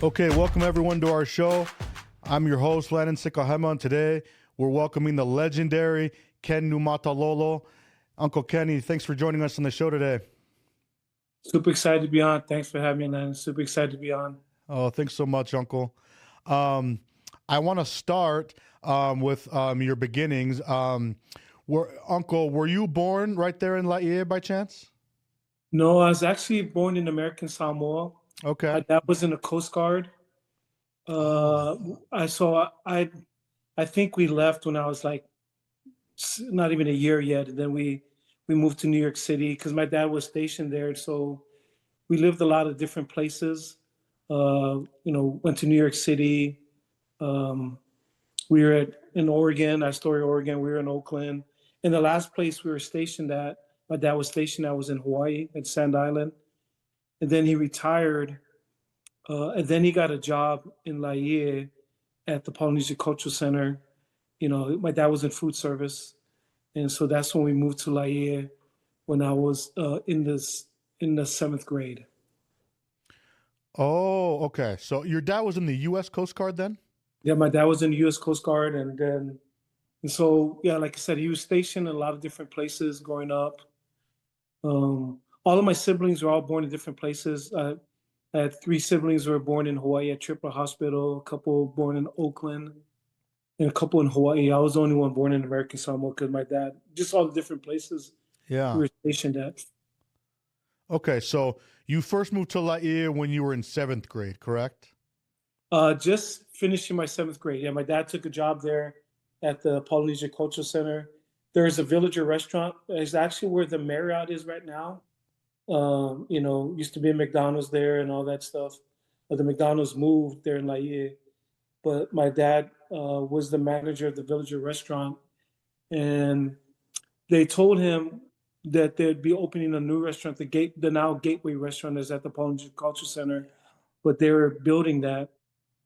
Okay, welcome everyone to our show. I'm your host, Landon Sikahama, and today we're welcoming the legendary Ken Niumatalolo. Uncle Kenny, thanks for joining us on the show today. Super excited to be on. Thanks for having me, Landon. Super excited to be on. Oh, thanks so much, Uncle. I want to start with your beginnings. Uncle, were you born right there in Laie by chance? No, I was actually born in American Samoa. Okay. My dad was in the Coast Guard. I think we left when I was like not even a year yet. And then we moved to New York City because my dad was stationed there. So we lived a lot of different places. Went to New York City. We were in Oregon, Astoria, Oregon. We were in Oakland. And the last place we were stationed at, my dad was stationed at, was in Hawaii at Sand Island. And then he retired. And then he got a job in Laie at the Polynesian Cultural Center. You know, my dad was in food service. And so that's when we moved to Laie when I was in the seventh grade. Oh, okay. So your dad was in the U.S. Coast Guard then? Yeah, my dad was in the U.S. Coast Guard. And so, yeah, like I said, he was stationed in a lot of different places growing up. All of my siblings were all born in different places. I had three siblings who were born in Hawaii at Tripler Hospital, a couple born in Oakland, and a couple in Hawaii. I was the only one born in American Samoa because my dad, just all the different places we were stationed at. Okay, so you first moved to Laie when you were in seventh grade, correct? Just finishing my seventh grade. Yeah, my dad took a job there at the Polynesian Cultural Center. There's a Villager restaurant. It's actually where the Marriott is right now. Used to be a McDonald's there and all that stuff. But the McDonald's moved there in Laie. But my dad was the manager of the Villager restaurant. And they told him that they'd be opening a new restaurant. The now Gateway restaurant is at the Polynesian Cultural Center. But they were building that.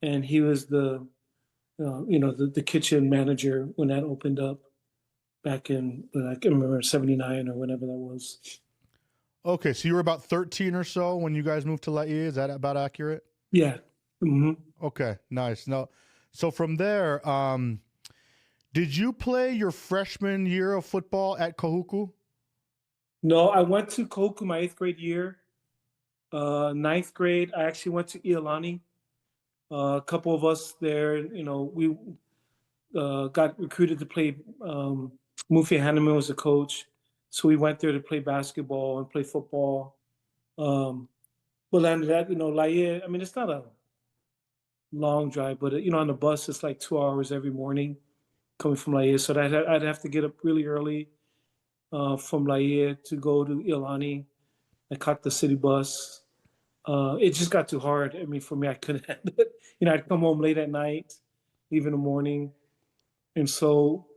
And he was the kitchen manager when that opened up back in, I can remember, 79 or whenever that was. Okay, so you were about 13 or so when you guys moved to Laie. Is that about accurate? Yeah. Mm-hmm. Okay, nice. Now, so from there, did you play your freshman year of football at Kahuku? No, I went to Kahuku my 8th grade year. Ninth grade, I actually went to Iolani. A couple of us there, we got recruited to play. Mufi Hanneman was the coach. So we went there to play basketball and play football. But after that, Laie, I mean, it's not a long drive, but, on the bus, it's like 2 hours every morning coming from Laie. So I'd have to get up really early from Laie to go to Iolani. I caught the city bus. It just got too hard. I mean, for me, I couldn't handle it. I'd come home late at night, leave in the morning. And so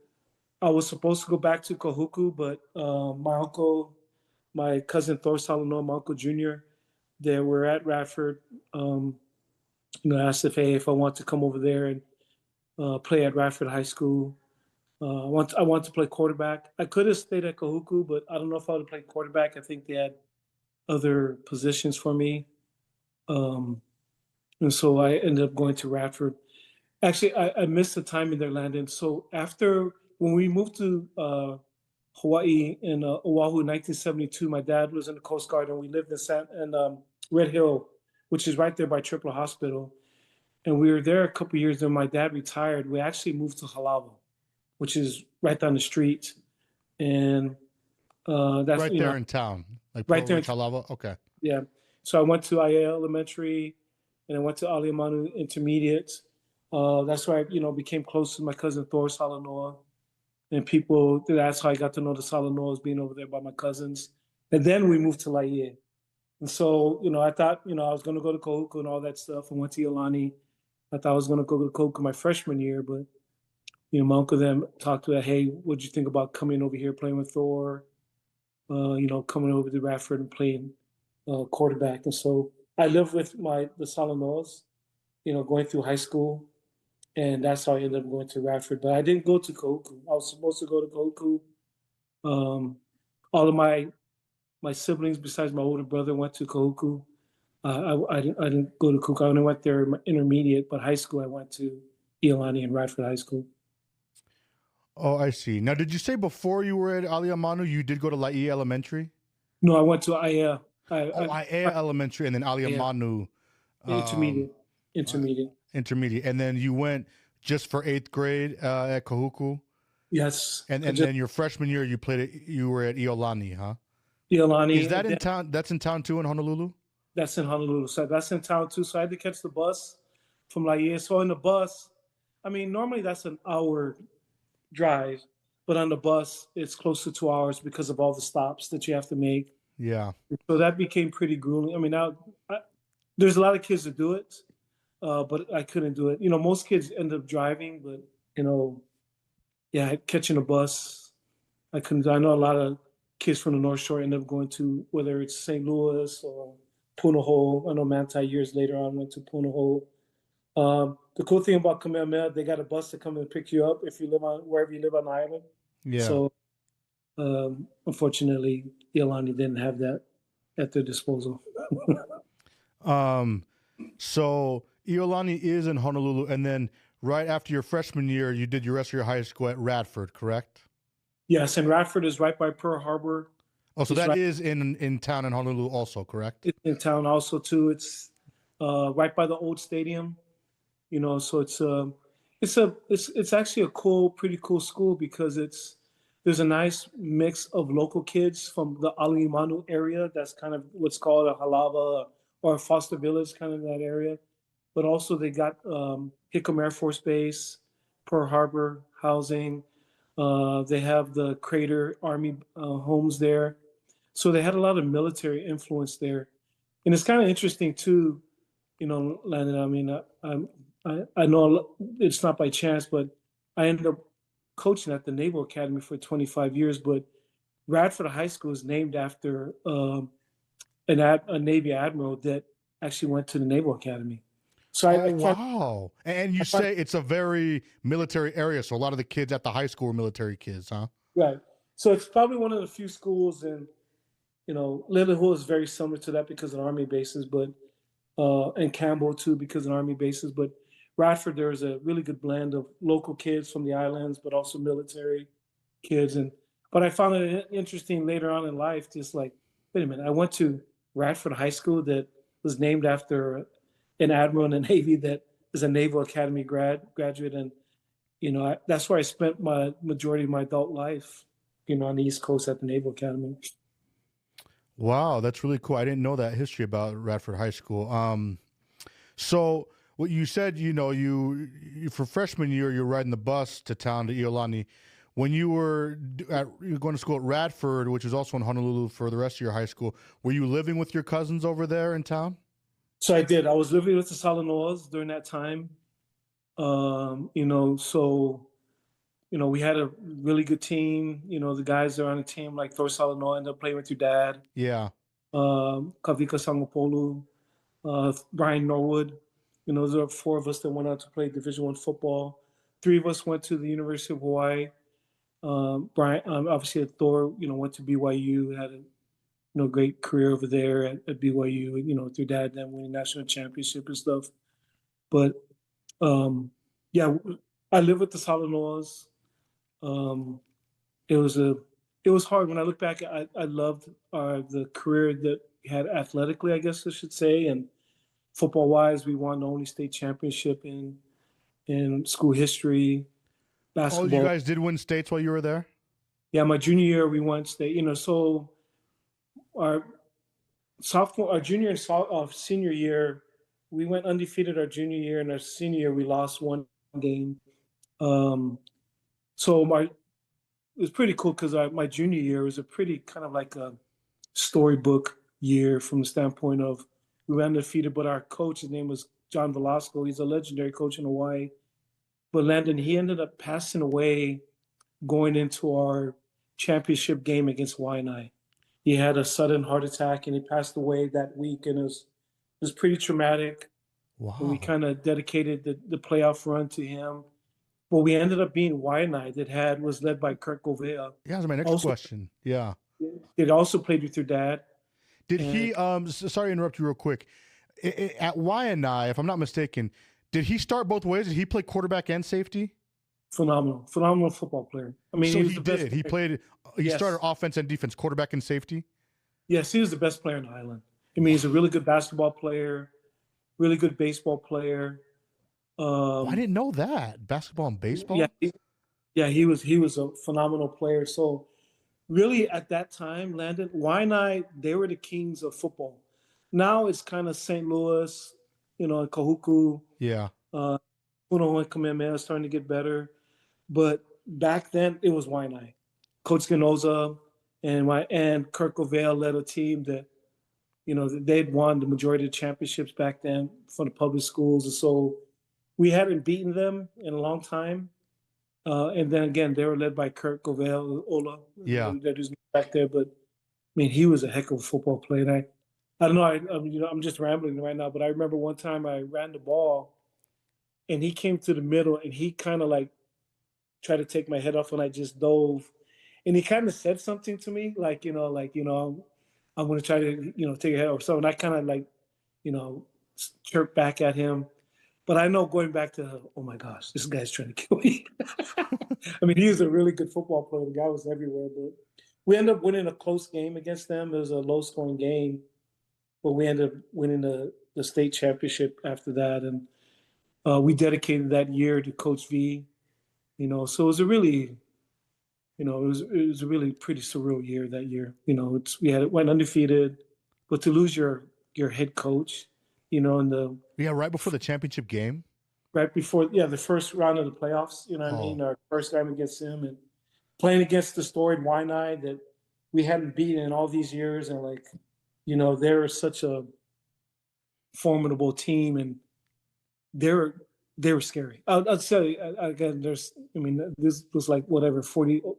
I was supposed to go back to Kahuku, but my uncle, my cousin Thor Salanoas, my uncle Junior, they were at Radford. Asked if I want to come over there and play at Radford High School. I want to play quarterback. I could have stayed at Kahuku, but I don't know if I would have played quarterback. I think they had other positions for me. And so I ended up going to Radford. Actually, I missed the time in there, Landon. So when we moved to Hawaii in Oahu in 1972, my dad was in the Coast Guard, and we lived in Red Hill, which is right there by Tripler Hospital. And we were there a couple of years. Then my dad retired. We actually moved to Halawa, which is right down the street. And that's right there in town, like right there in Halawa. Okay. Yeah. So I went to Aiea Elementary, and I went to Aliamanu Intermediate. That's where I, became close to my cousin Thor Salanoas. And that's how I got to know the Salanoas, being over there by my cousins. And then we moved to Laie. And so, I thought, I was going to go to Kahuku and all that stuff. I went to Iolani. I thought I was going to go to Kahuku my freshman year, but, my uncle then talked to her, hey, what'd you think about coming over here, playing with Thor? Coming over to Radford and playing quarterback. And so I lived with the Salanoas, going through high school. And that's how I ended up going to Radford. But I didn't go to Kahuku. I was supposed to go to Kahuku. All of my siblings, besides my older brother, went to Kahuku. I didn't go to Kahuku. I only went there my intermediate, but high school I went to Iolani and Radford High School. Oh, I see. Now, did you say before you were at Aliamanu, you did go to Laie Elementary? No, I went to Aiea. Aiea Elementary, and then Aliamanu. Intermediate. Intermediate. And then you went just for 8th grade at Kahuku? Yes. And then your freshman year, you were at Iolani, huh? Iolani. Is that in town? That's in town too in Honolulu? That's in Honolulu. So that's in town too. So I had to catch the bus from Laie. So in the bus, I mean, normally that's an hour drive, but on the bus, it's close to 2 hours because of all the stops that you have to make. Yeah. So that became pretty grueling. I mean, there's a lot of kids that do it, but I couldn't do it. You know, most kids end up driving, but, you know, yeah, catching a bus, I couldn't. I know a lot of kids from the North Shore end up going to, whether it's St. Louis or Punahou. I know Manti years later on went to Punahou. The cool thing about Kamehameha, they got a bus to come and pick you up if you live on wherever you live on the island. Yeah. So unfortunately, Iolani didn't have that at their disposal. So Iolani is in Honolulu, and then right after your freshman year, you did your rest of your high school at Radford, correct? Yes, and Radford is right by Pearl Harbor. Oh, so that is in town in Honolulu also, correct? It's in town also too. It's right by the old stadium. You know, so it's actually a pretty cool school because there's a nice mix of local kids from the Aliamanu area. That's kind of what's called a halava or a foster village, kind of that area. But also they got Hickam Air Force Base, Pearl Harbor housing. They have the Crater Army homes there. So they had a lot of military influence there. And it's kind of interesting too, you know, Landon, I mean, I know it's not by chance, but I ended up coaching at the Naval Academy for 25 years, but Radford High School is named after a Navy admiral that actually went to the Naval Academy. So wow. And you say it's a very military area, so a lot of the kids at the high school were military kids, huh? Right. So it's probably one of the few schools in, you know, Little Hill is very similar to that because of Army bases, but and Campbell too because of Army bases, but Radford, there's a really good blend of local kids from the islands, but also military kids. But I found it interesting later on in life, just like, wait a minute, I went to Radford High School that was named after an admiral in the Navy that is a Naval Academy graduate. And, you know, that's where I spent my majority of my adult life, you know, on the East Coast at the Naval Academy. Wow, that's really cool. I didn't know that history about Radford High School. So what you said, you know, you for freshman year, you're riding the bus to town to Iolani. When you were going to school at Radford, which is also in Honolulu for the rest of your high school, were you living with your cousins over there in town? So I did. I was living with the Salanoas during that time. You know, so, you know, we had a really good team. You know, the guys that are on the team, like Thor Salanoa, ended up playing with your dad. Yeah. Kavika Sangapolu, Brian Norwood. You know, there are 4 of us that went out to play Division I football. 3 of us went to the University of Hawaii. Brian, obviously, Thor, you know, went to BYU, had a great career over there at BYU. You know, with your dad then winning national championship and stuff. But yeah, I lived with the Salanoas. It was hard. When I look back, I loved the career that we had athletically, I guess I should say, and football wise, we won the only state championship in school history. Basketball. Oh, you guys did win states while you were there? Yeah, my junior year we won state. You know, so our junior and senior year, we went undefeated our junior year, and our senior year we lost 1 game. So it was pretty cool because my junior year was a pretty kind of like a storybook year from the standpoint of we were undefeated, but our coach, his name was John Velasco. He's a legendary coach in Hawaii. But Landon, he ended up passing away going into our championship game against Waianae. He had a sudden heart attack and he passed away that week, and it was pretty traumatic. Wow. And we kind of dedicated the playoff run to him. But we ended up being Waianae that was led by Kurt Gouveia. Yeah, that's my next question. Yeah. It also played with your dad. Did he, sorry to interrupt you real quick. At Waianae, if I'm not mistaken, did he start both ways? Did he play quarterback and safety? Phenomenal football player. I mean, So he was he the did. best. He played. He Yes. started offense and defense, quarterback and safety. Yes, he was the best player in the island. I mean, he's a really good basketball player, really good baseball player. I didn't know that. Basketball and baseball. Yeah, he was a phenomenal player. So really, at that time, Landon, Waianae, they were the kings of football. Now it's kind of St. Louis, and Kahuku. Yeah. Puno and Kamehameha is starting to get better. But back then, it was Waianae. Coach Ganoza and Kurt Gouveia led a team that, they'd won the majority of the championships back then for the public schools. And so we hadn't beaten them in a long time. And then again, they were led by Kurt Gouveia, Ola. Yeah. That is back there. But I mean, he was a heck of a football player. And I don't know, I'm just rambling right now, but I remember one time I ran the ball and he came to the middle and he kind of like tried to take my head off and I just dove. And he kind of said something to me, I'm going to try to, take your head off. So, and I kind of like, chirped back at him. But I know going back to, oh my gosh, this guy's trying to kill me. I mean, he was a really good football player. The guy was everywhere. But we ended up winning a close game against them. It was a low-scoring game. But we ended up winning the state championship after that. And we dedicated that year to Coach V. So it was a really, it was a really pretty surreal year that year. Went undefeated, but to lose your head coach, in the right before the championship game. Right before, the first round of the playoffs. You know what I mean? Our first time against him and playing against the storied Waianae that we hadn't beaten in all these years, and they were such a formidable team, and they were scary. I'll say again. This was like whatever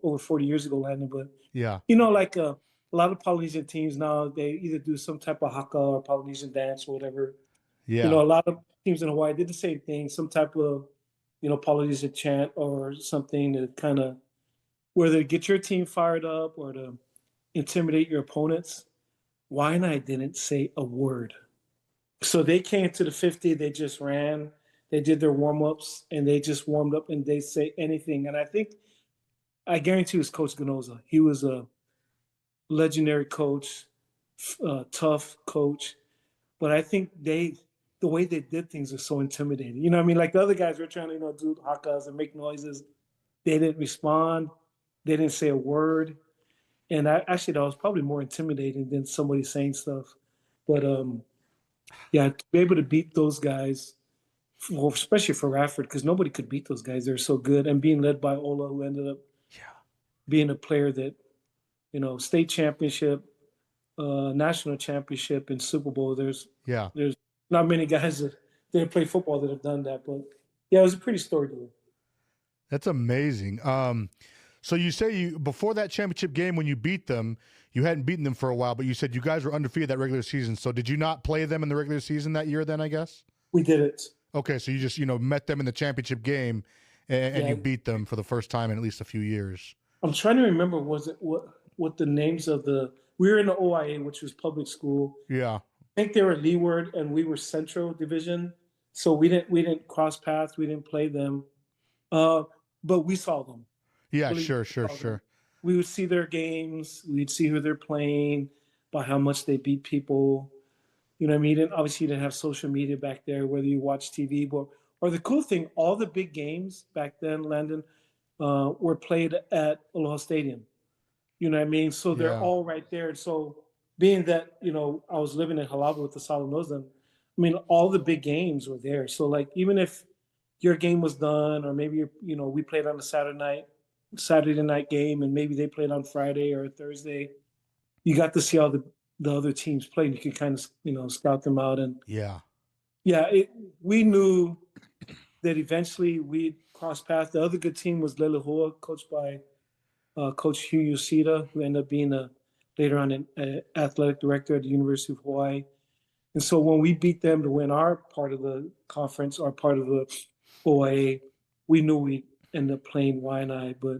over 40 years ago, Landon. But yeah, a lot of Polynesian teams now, they either do some type of haka or Polynesian dance or whatever. Yeah, a lot of teams in Hawaii did the same thing. Some type of Polynesian chant or something to kind of whether to get your team fired up or to intimidate your opponents. Waianae didn't say a word. So they came to the 50, they just ran, they did their warm-ups, and they just warmed up and they say anything. And I guarantee it was Coach Ganoza. He was a legendary coach, tough coach. But I think the way they did things was so intimidating. You know what I mean? Like the other guys were trying to, do hakas and make noises. They didn't respond. They didn't say a word. And that was probably more intimidating than somebody saying stuff. But to be able to beat those guys, especially for Radford, because nobody could beat those guys. They're so good. And being led by Ola, who ended up being a player that, state championship, national championship, and Super Bowl. There's not many guys that didn't play football that have done that. But it was a pretty story to it. That's amazing. So you say before that championship game when you beat them, you hadn't beaten them for a while, but you said you guys were undefeated that regular season. So did you not play them in the regular season that year then, I guess? We did it. Okay, so you just, met them in the championship game and you beat them for the first time in at least a few years. I'm trying to remember, was it what the names of we were in the OIA, which was public school. Yeah. I think they were Leeward and we were Central Division. So we didn't cross paths, we didn't play them. But we saw them. Yeah, sure. We would see their games. We'd see who they're playing, by how much they beat people. You know what I mean? And obviously, you didn't have social media back there, whether you watch TV. Or the cool thing, all the big games back then, Landon, were played at Aloha Stadium. You know what I mean? So they're all right there. And so being that, I was living in Halawa with the Salanoas, all the big games were there. So, even if your game was done, or maybe, we played on a Saturday night game, and maybe they played on Friday or Thursday, you got to see how the other teams played. You could kind of, scout them out. And we knew that eventually we'd cross paths. The other good team was Lelehua, coached by Coach Hugh Yoshida, who ended up being later on an athletic director at the University of Hawaii. And so when we beat them to win our part of the conference, our part of the OIA, we knew we'd end up playing Waianae. But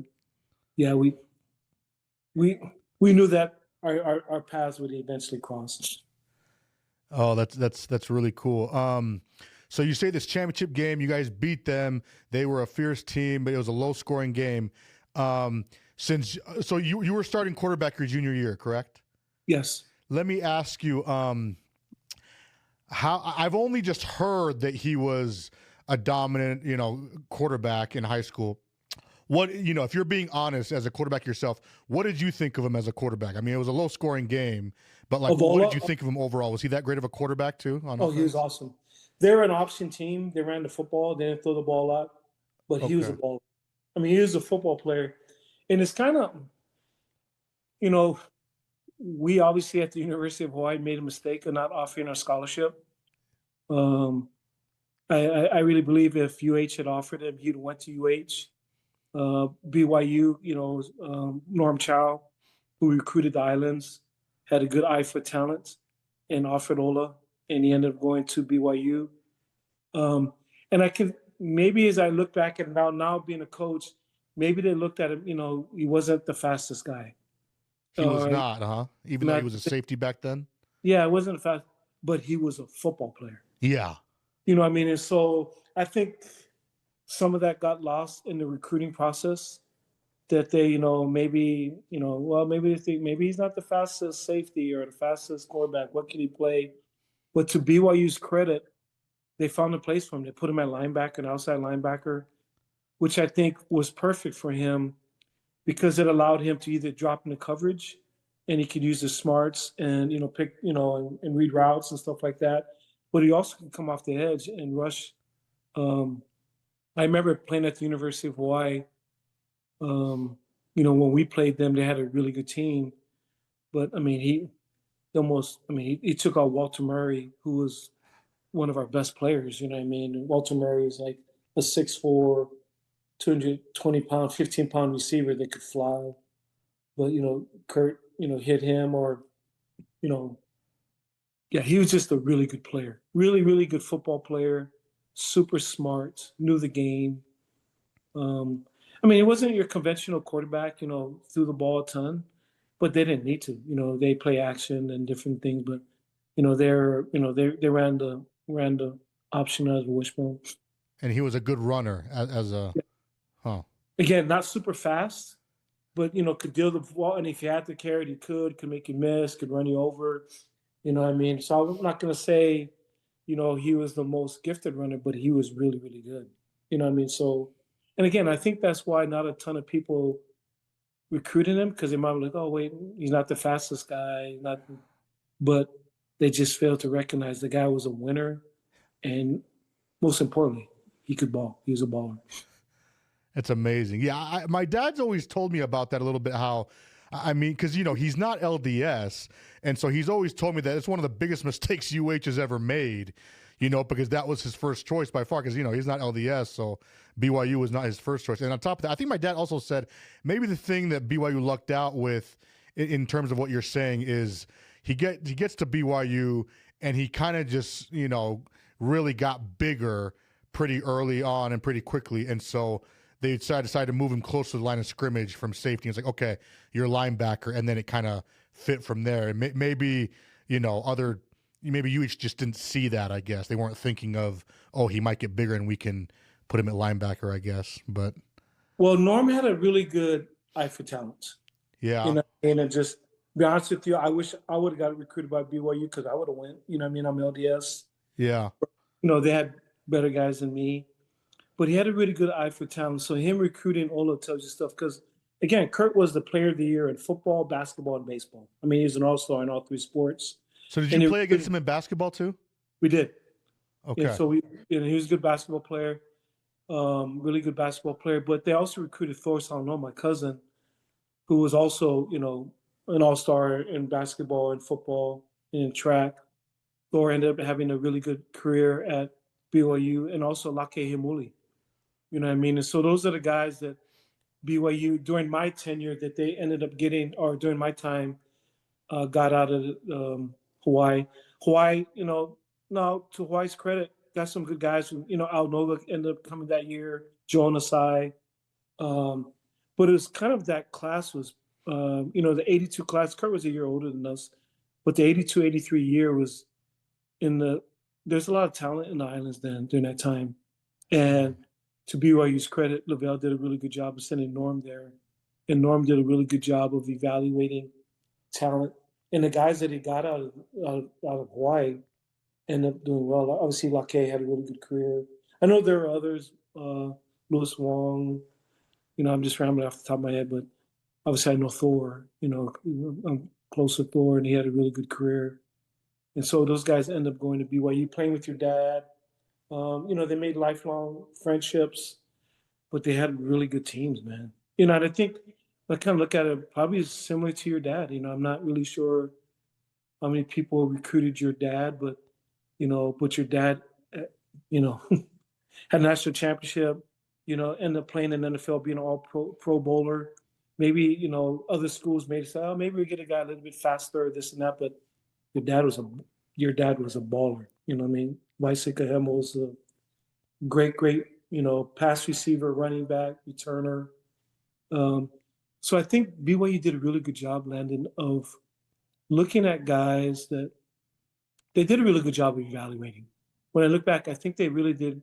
we knew that our paths would eventually cross. Oh, that's really cool. So you say this championship game, you guys beat them. They were a fierce team, but it was a low scoring game. Um, since so you were starting quarterback your junior year, correct? Yes. Let me ask you, how I've only just heard that he was a dominant, quarterback in high school. What, if you're being honest as a quarterback yourself, what did you think of him as a quarterback? I mean, it was a low scoring game, but like, what Avola, did you think of him overall? Was he that great of a quarterback too on oh, he was offense? awesome. They were an option team. They ran the football. They didn't throw the ball a lot, but he was a Okay. baller. I mean, he was a football player. And it's kind of, you know, we obviously at the University of Hawaii made a mistake of not offering a scholarship. Um, I really believe if UH had offered him, he'd went to UH. BYU, Norm Chow, who recruited the Islands, had a good eye for talent and offered Ola, and he ended up going to BYU. And I can maybe as I look back at now being a coach, maybe they looked at him, he wasn't the fastest guy. He was not, huh? Even though he Not, was a safety back then? yeah, it wasn't fast, but he was a football player. Yeah. You know what I mean? And so I think some of that got lost in the recruiting process that they, maybe they think maybe he's not the fastest safety or the fastest quarterback. What can he play? But to BYU's credit, they found a place for him. They put him at linebacker, an outside linebacker, which I think was perfect for him because it allowed him to either drop into coverage and he could use his smarts and, pick, and read routes and stuff like that. But he also could come off the edge and rush. I remember playing at the University of Hawaii. When we played them, they had a really good team. But I mean, he took out Walter Murray, who was one of our best players. You know what I mean? And Walter Murray is like a 6'4", 220-pound, 15-pound receiver that could fly. But Kurt, hit him or, yeah, he was just a really good player. Really, really good football player. Super smart, knew the game. I mean, it wasn't your conventional quarterback, threw the ball a ton, but they didn't need to. They play action and different things, but they ran the option out of the wishbone. And he was a good runner as a, huh. Again, not super fast, but could deal the ball, and if you had to carry it, he could make you miss, could run you over. You know what I mean? So I'm not gonna say, he was the most gifted runner, but he was really, really good. You know what I mean? So, and again, I think that's why not a ton of people recruited him because they might be like, oh wait, he's not the fastest guy, but they just failed to recognize the guy was a winner, and most importantly, he could ball. He was a baller. It's amazing. Yeah, my dad's always told me about that a little bit. How, I mean, because he's not LDS, and so he's always told me that it's one of the biggest mistakes UH has ever made. Because that was his first choice by far. Because he's not LDS, so BYU was not his first choice. And on top of that, I think my dad also said maybe the thing that BYU lucked out with, in terms of what you're saying, is he gets to BYU and he kind of just really got bigger pretty early on and pretty quickly, and so they decided to move him close to the line of scrimmage from safety. It's like, okay, you're a linebacker, and then it kind of fit from there. And maybe maybe UH just didn't see that. I guess they weren't thinking of, oh, he might get bigger and we can put him at linebacker, I guess. But well, Norm had a really good eye for talent. yeah, And just be honest with you, I wish I would have got recruited by BYU because I would have went. You know what I mean? I'm LDS. yeah, They had better guys than me. But he had a really good eye for talent. So him recruiting Ola tells you stuff because, again, Kurt was the player of the year in football, basketball, and baseball. I mean, he's an all-star in all three sports. So did you play against him in basketball too? We did. Okay. Yeah, so he was a good basketball player, really good basketball player. But they also recruited Thor Salanoas, my cousin, who was also, an all-star in basketball and football and in track. Thor ended up having a really good career at BYU and also Laie Himuli. You know what I mean? And so those are the guys that BYU, during my tenure, that they ended up getting, or during my time, got out of Hawaii. Hawaii, now to Hawaii's credit, got some good guys. Al Noga ended up coming that year, Joe Nasai. But it was kind of that class was, the 82 class, Kurt was a year older than us, but the 82, 83 year was there's a lot of talent in the islands then during that time. And to BYU's credit, Lavelle did a really good job of sending Norm there. And Norm did a really good job of evaluating talent. And the guys that he got out of Hawaii ended up doing well. Obviously, Laie had a really good career. I know there are others, Louis Wong, I'm just rambling off the top of my head, but obviously I know Thor, I'm close to Thor, and he had a really good career. And so those guys end up going to BYU, playing with your dad. They made lifelong friendships, but they had really good teams, man. And I think I kind of look at it probably similar to your dad. I'm not really sure how many people recruited your dad, but your dad, had a national championship, ended up playing in the NFL, being an all pro bowler. Maybe, other schools may say, oh, maybe we get a guy a little bit faster, this and that, but your dad was a baller. You know what I mean? Sikahama was a great, pass receiver, running back, returner. So I think BYU did a really good job, Landon, of looking at guys that they did a really good job of evaluating. When I look back, I think they really did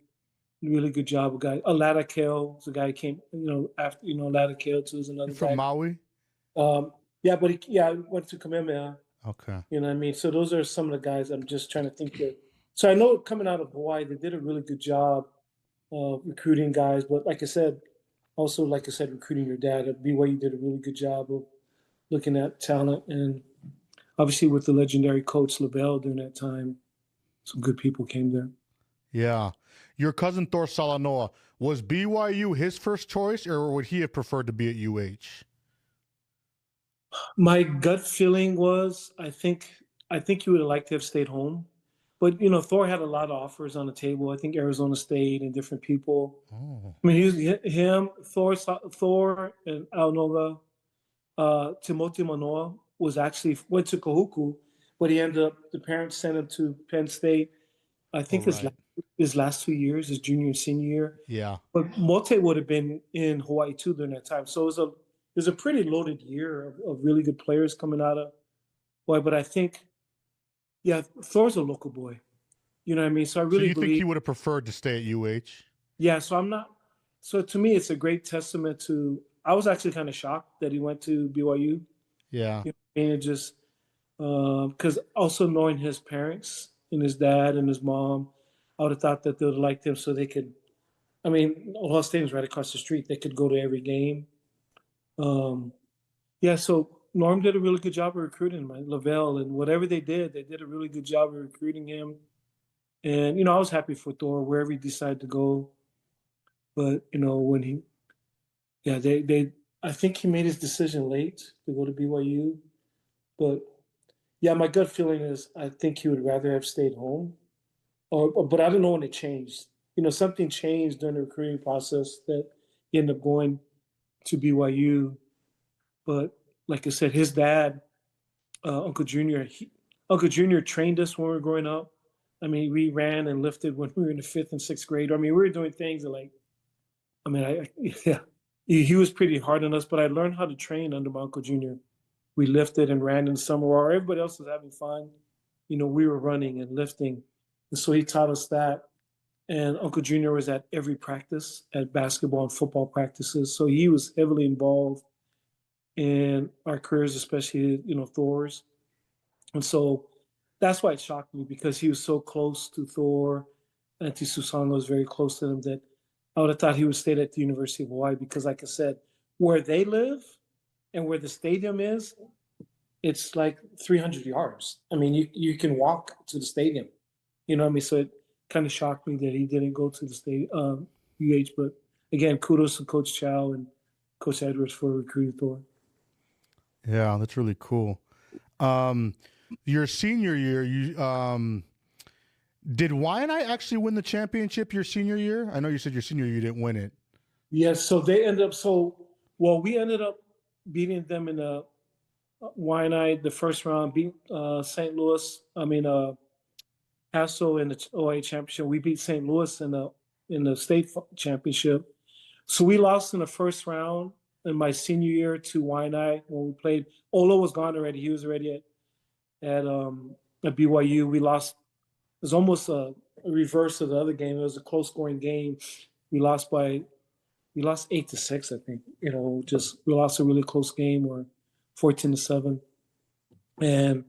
a really good job. Alada Kale was a guy who came, after, Alada Kale too is another from guy. Maui? Yeah, but he went to Kamehameha. Okay. You know what I mean? So those are some of the guys I'm just trying to think of. So I know coming out of Hawaii, they did a really good job of recruiting guys. But like I said, recruiting your dad at BYU did a really good job of looking at talent. And obviously with the legendary coach Lavelle during that time, some good people came there. Yeah. Your cousin Thor Salanoa, was BYU his first choice, or would he have preferred to be at UH? My gut feeling was I think he would have liked to have stayed home. But Thor had a lot of offers on the table. I think Arizona State and different people. Oh. I mean, Thor and Al Noga, Timothy Manoa went to Kahuku, but the parents sent him to Penn State. I think his last 2 years, his junior and senior year. Yeah. But Mote would have been in Hawaii too during that time. So it was a pretty loaded year of really good players coming out of Hawaii. But I think, Thor's a local boy. You know what I mean? So I really think he would have preferred to stay at UH? Yeah, so I'm not. So to me, it's a great testament to. I was actually kind of shocked that he went to BYU. Yeah. And it just because also knowing his parents and his dad and his mom, I would have thought that they would have liked him so they could. I mean, Ohio State's right across the street. They could go to every game. So Norm did a really good job of recruiting him, Lavelle, and whatever they did a really good job of recruiting him. And I was happy for Thor wherever he decided to go. But when he, I think he made his decision late to go to BYU. But my gut feeling is I think he would rather have stayed home. But I don't know when it changed. Something changed during the recruiting process that he ended up going to BYU. But like I said, his dad, Uncle Junior trained us when we were growing up. I mean, we ran and lifted when we were in the 5th and 6th grade. I mean, we were doing things that he was pretty hard on us, but I learned how to train under my Uncle Junior. We lifted and ran in the summer while everybody else was having fun. We were running and lifting. And so he taught us that. And Uncle Junior was at every practice, at basketball and football practices. So he was heavily involved in our careers, especially, Thor's. And so that's why it shocked me, because he was so close to Thor. Auntie Susana was very close to him, that I would have thought he would stay at the University of Hawaii, because like I said, where they live and where the stadium is, it's like 300 yards. I mean, you can walk to the stadium. You know what I mean? So it kind of shocked me that he didn't go to the state UH. But again, kudos to Coach Chow and Coach Edwards for recruiting Thor. Yeah, that's really cool. Your senior year, did Waianae actually win the championship your senior year? I know you said your senior year you didn't win it. Yes, so they ended up. We ended up beating them in the Waianae the first round. Beat St. Louis. Paso in the OA championship. We beat St. Louis in the state championship. So we lost in the first round in my senior year to Waianae when we played. Ola was gone already. He was already at BYU. We lost was almost a reverse of the other game. It was a close scoring game. We lost 8-6, I think. We lost a really close game, or 14-7. And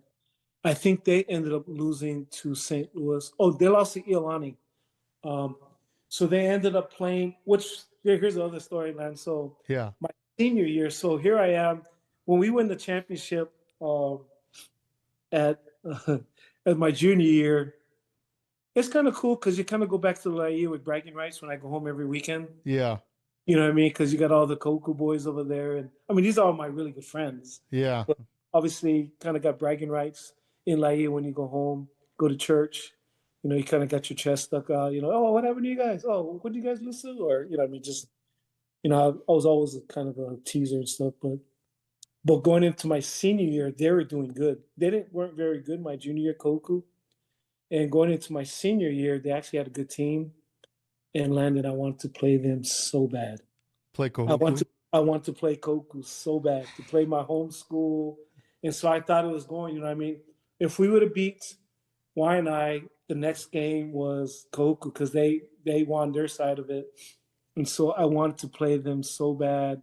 I think they ended up losing to St. Louis. Oh, they lost to Iolani. So they ended up playing, here's the other story, man. So Yeah. my senior year, so here I am. When we win the championship at at my junior year, it's kind of cool because you kind of go back to the Laie with bragging rights when I go home every weekend. Yeah. You know what I mean? Because you got all the Kahuku boys over there. And I mean, these are all my really good friends. Yeah. But obviously, kind of got bragging rights in Laie when you go home, go to church. You kind of got your chest stuck out. Oh, what happened to you guys? Oh, what do you guys listen to? Or, I mean, just, I was always kind of a teaser and stuff. But going into my senior year, they were doing good. Weren't very good my junior year, Kahuku. And going into my senior year, they actually had a good team. And Landon, I wanted to play them so bad. Play Kahuku. I want to play Kahuku so bad, to play my home school. And so I thought it was going, what I mean? If we would have beat Waianae, the next game was Kahuku because they won their side of it. And so I wanted to play them so bad.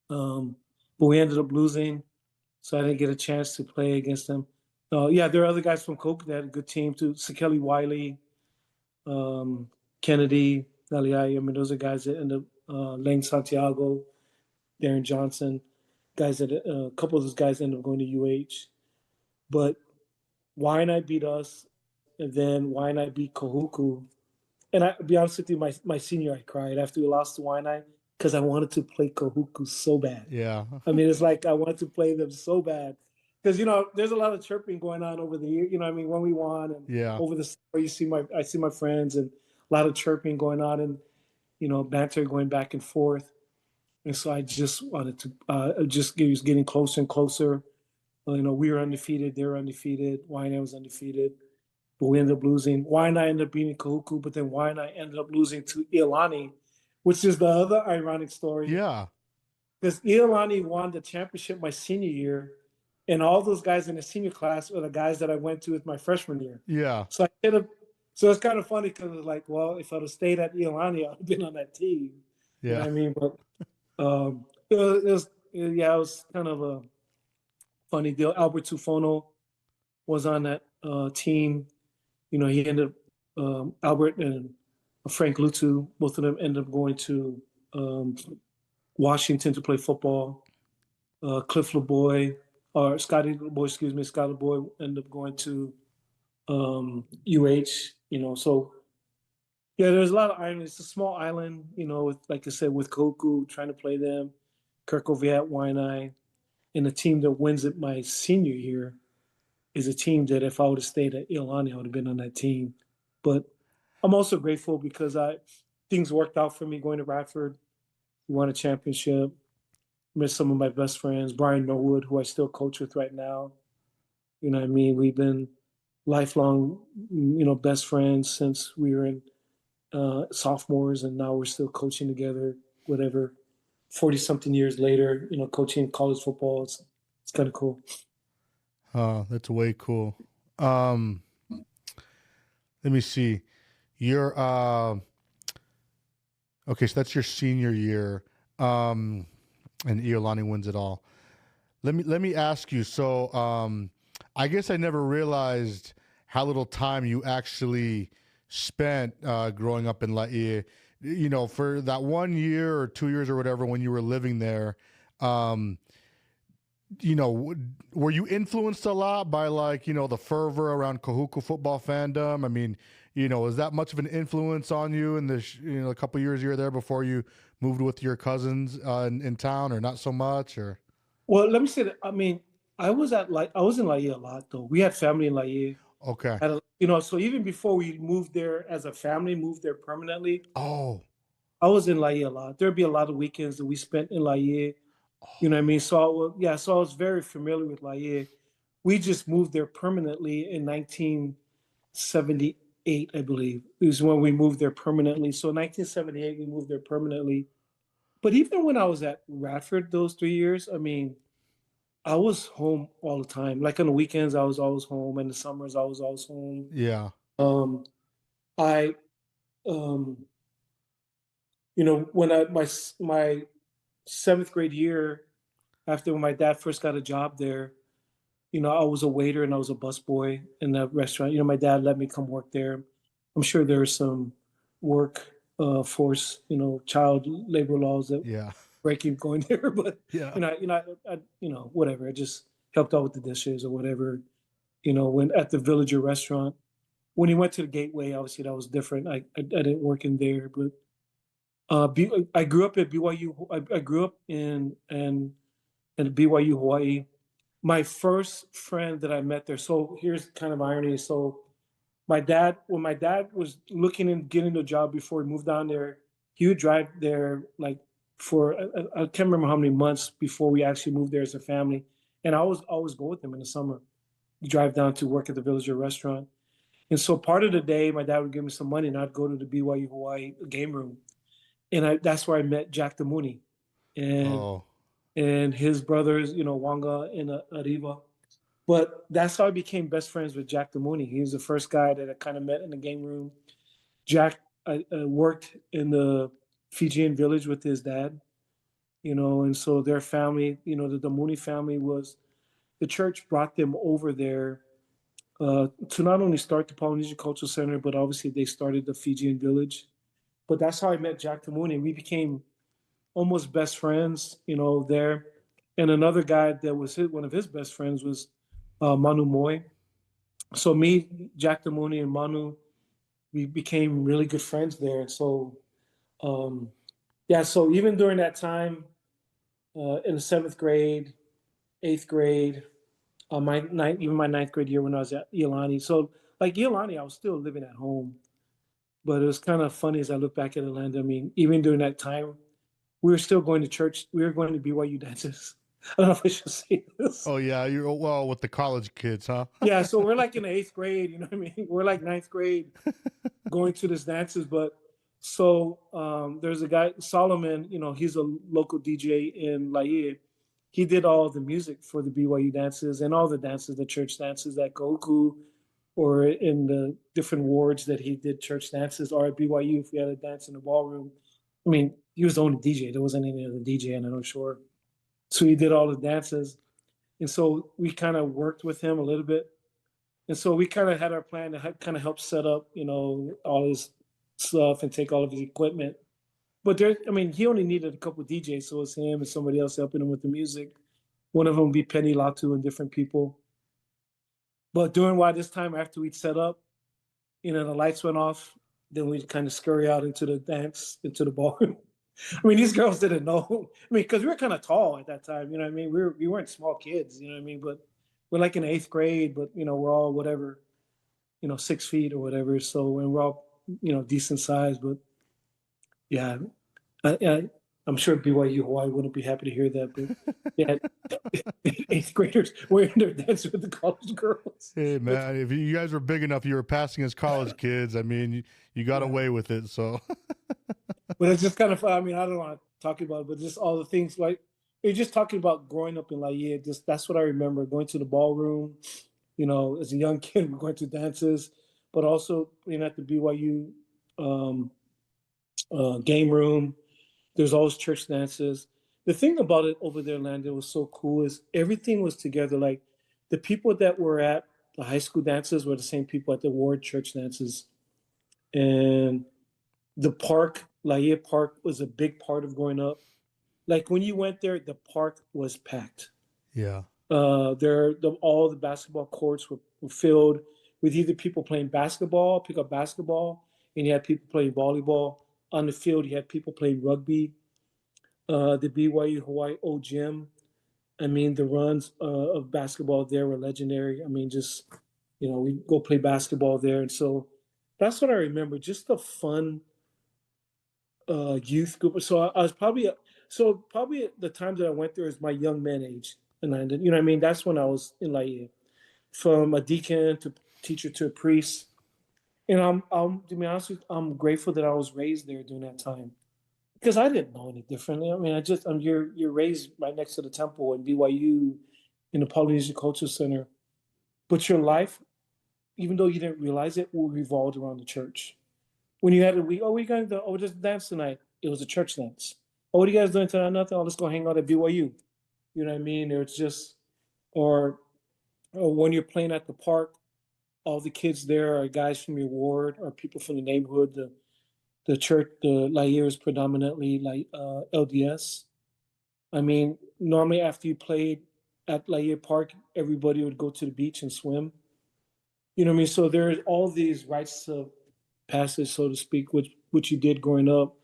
But we ended up losing, so I didn't get a chance to play against them. Yeah, there are other guys from Kahuku that had a good team too. Sekeli Wiley, Kennedy, Laie. I mean, those are guys that ended up, Lane Santiago, Darren Johnson, guys that a couple of those guys ended up going to UH. But Waianae beat us, and then Waianae beat Kahuku. And I'll be honest with you, my senior, I cried after we lost to Waianae because I wanted to play Kahuku so bad. Yeah. I mean, it's like I wanted to play them so bad. Because there's a lot of chirping going on over the year. I mean, when we won and Yeah. over the summer, I see my friends and a lot of chirping going on and banter going back and forth. And so I just wanted to it was getting closer and closer. We were undefeated, they were undefeated. Waianae was undefeated, but we ended up losing. Waianae ended up beating Kahuku, but then Waianae ended up losing to Iolani, which is the other ironic story. Yeah. Because Iolani won the championship my senior year, and all those guys in the senior class are the guys that I went to with my freshman year. Yeah. So it's kind of funny because it's like, well, if I'd have stayed at Iolani, I'd have been on that team. Yeah. You know what I mean? But it was kind of a funny deal. Albert Tufono was on that team. He ended up, Albert and Frank Lutu, both of them ended up going to Washington to play football. Cliff LeBoy, or Scotty LeBoy, excuse me, Scott LeBoy ended up going to UH, so yeah, there's a lot of islands. It's a small island, with, like I said, with Kahuku trying to play them, Kurt Gouveia at Waianae, and the team that wins it my senior year is a team that if I would have stayed at Iolani, I would have been on that team. But I'm also grateful because things worked out for me going to Radford. We won a championship. Met some of my best friends, Brian Norwood, who I still coach with right now. You know what I mean? We've been lifelong, best friends since we were in sophomores, and now we're still coaching together, whatever, 40-something years later, coaching college football. It's kind of cool. That's way cool. Let me see. You're okay, so that's your senior year. And Iolani wins it all. Let me ask you. So, I guess I never realized how little time you actually spent growing up in Laie. For that 1 year or 2 years or whatever when you were living there, were you influenced a lot by the fervor around Kahuku football fandom? I mean, is that much of an influence on you in the a couple years you were there before you moved with your cousins in town, or not so much? Or well, let me say that. I mean, I was in Laie a lot though. We had family in Laie. okay. So even before we moved there as a family, moved there permanently. Oh, I was in Laie a lot. There'd be a lot of weekends that we spent in Laie. You know what I mean? So I was very familiar with Laie. We just moved there permanently in 1978, I believe. It was when we moved there permanently. So in 1978, we moved there permanently. But even when I was at Radford those 3 years, I mean, I was home all the time. Like on the weekends, I was always home. In the summers, I was always home. yeah. Um, I, um, when my seventh grade year, after when my dad first got a job there, I was a waiter and I was a busboy in that restaurant. My dad let me come work there. I'm sure there's some work force, child labor laws that Yeah. break you going there, but Yeah. whatever. I just helped out with the dishes or whatever. When at the Villager restaurant, when he went to the Gateway, obviously that was different. I didn't work in there, but I grew up at BYU. I grew up in BYU, Hawaii. My first friend that I met there. So here's kind of irony. So when my dad was looking and getting a job before he moved down there, he would drive there like for I can't remember how many months before we actually moved there as a family. And I was always go with him in the summer. Drive down to work at the Villager restaurant. And so part of the day, my dad would give me some money, and I'd go to the BYU Hawaii game room, and that's where I met Jack Mooney, and Oh. and his brothers, Wanga and Ariva. But that's how I became best friends with Jack Mooney. He was the first guy that I kind of met in the game room. Jack worked in the Fijian village with his dad, and so their family, the Mooney family was the church brought them over there to not only start the Polynesian Cultural Center, but obviously they started the Fijian village. But that's how I met Jack Mooney. We became almost best friends, there. And another guy that was one of his best friends was Manu Moy. So me, Jack Mooney, and Manu, we became really good friends there. And so, um, yeah. So even during that time, in the seventh grade, eighth grade, even my ninth grade year when I was at Iolani. So like Iolani, I was still living at home, but it was kind of funny as I look back at Atlanta. I mean, even during that time, we were still going to church. We were going to BYU dances. I don't know if I should say this. Oh yeah, you're well with the college kids, huh? Yeah, so we're like in the eighth grade. You know what I mean? We're like ninth grade going to these dances. But so there's a guy Solomon. He's a local DJ in Laie. He did all the music for the BYU dances and all the dances, the church dances at Kahuku, or in the different wards that he did church dances, or at BYU if we had a dance in the ballroom. I mean, he was the only DJ. There wasn't any other DJ on the North Shore. So he did all the dances. And so we kind of worked with him a little bit. And so we kind of had our plan to kind of help set up, all his stuff and take all of his equipment. But he only needed a couple of DJs. So it was him and somebody else helping him with the music. One of them would be Penny Latu and different people. But during this time after we'd set up, the lights went off. Then we'd kind of scurry out into the dance, into the ballroom. I mean, these girls didn't know. I mean, because we were kind of tall at that time. You know what I mean? We weren't small kids. You know what I mean? But we're like in eighth grade. But we're all whatever, 6 feet or whatever. So and we're all decent size. But yeah, I'm sure BYU Hawaii wouldn't be happy to hear that. But yeah, eighth graders were in there dancing with the college girls. Hey man, if you guys were big enough, you were passing as college kids. I mean, you got away with it. So, but it's just kind of fun. I mean, I don't want to talk about it, but just all the things like you're just talking about growing up in Laie. Just that's what I remember going to the ballroom. As a young kid, we're going to dances, but also at the BYU um, game room. There's always church dances. The thing about it over there, Landon, was so cool is everything was together. Like the people that were at the high school dances were the same people at the ward church dances, and the park, Laie Park, was a big part of growing up. Like when you went there, the park was packed. yeah, All the basketball courts were filled with either people playing basketball, pick up basketball, and you had people playing volleyball. On the field, you had people playing rugby. The BYU Hawaii O Gym. I mean, the runs of basketball there were legendary. I mean, just we go play basketball there, and so that's what I remember. Just the fun youth group. So I was probably the time that I went there is my young man age, and you know what I mean. That's when I was in Laie, from a deacon to teacher to a priest. And to be honest with you, I'm grateful that I was raised there during that time because I didn't know any differently. I mean, you're raised right next to the temple in BYU in the Polynesian Cultural Center, but your life even though you didn't realize it, revolved around the church. When you had a week, oh, we going to just dance tonight. It was a church dance. Oh, what are you guys doing tonight? Nothing. Oh, let's go hang out at BYU. You know what I mean? Or it's just, or when you're playing at the park, all the kids there are guys from your ward or people from the neighborhood. The church, the Laie is predominantly like LDS. I mean, normally after you played at Laie Park, everybody would go to the beach and swim. You know what I mean? So there's all these rites of passage, so to speak, which you did growing up,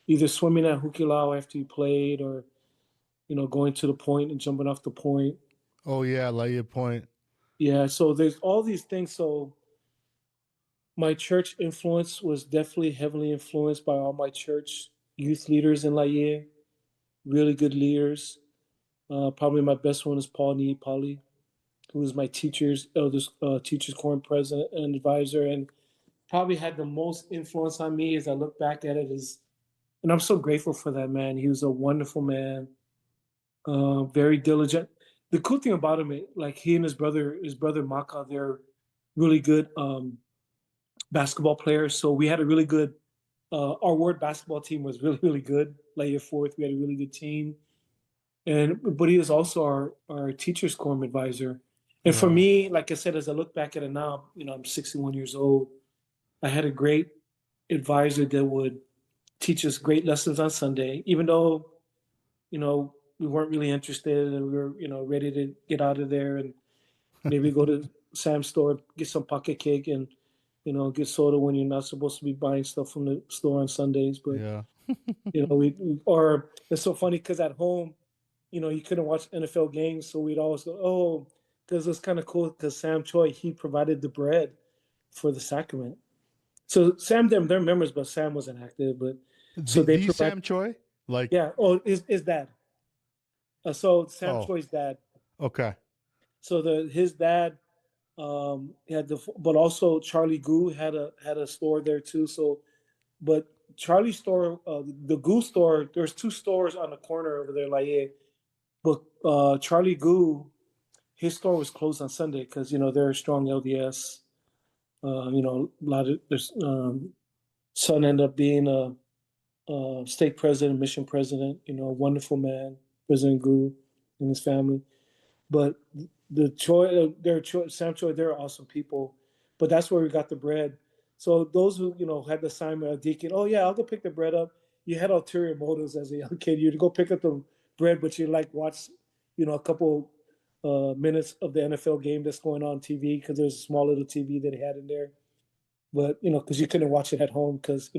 either swimming at Hukilau after you played, or going to the point and jumping off the point. Oh yeah, Laie Point. Yeah, so there's all these things. So my church influence was definitely heavily influenced by all my church youth leaders in Laie, really good leaders. Probably my best one is Paul Niumatalolo, who was my teachers quorum president and advisor, and probably had the most influence on me as I look back at it is, and I'm so grateful for that man. He was a wonderful man, very diligent. The cool thing about him, like he and his brother Maka, they're really good basketball players. So we had a really good, our ward basketball team was really, really good. Later fourth, we had a really good team. But he was also our teachers quorum advisor. And for me, like I said, as I look back at it now, I'm 61 years old. I had a great advisor that would teach us great lessons on Sunday, even though, we weren't really interested and we were, ready to get out of there and maybe go to Sam's store, get some pocket cake and, get soda when you're not supposed to be buying stuff from the store on Sundays. But, Yeah. or it's so funny because at home, you couldn't watch NFL games. So we'd always go, oh, because it's kind of cool because Sam Choi, he provided the bread for the sacrament. So Sam, they're members, but Sam wasn't active. But so they the provide, Sam Choi? Like, yeah. Oh, is dad. So Sam oh, Choi's dad. okay. So his dad had but also Charlie Goo had a store there too. So, but Charlie's store, the Goo store, there's two stores on the corner over there, like, but Charlie Goo, his store was closed on Sunday because they're a strong LDS. A lot of their son ended up being a state president, mission president. A wonderful man, President Goo and his family. But the Choi, Sam Choi, they're awesome people. But that's where we got the bread. So those who had the assignment of deacon, oh yeah, I'll go pick the bread up. You had ulterior motives as a young kid. You'd go pick up the bread, but you like watch, a couple minutes of the NFL game that's going on TV because there's a small little TV that he had in there. But because you couldn't watch it at home because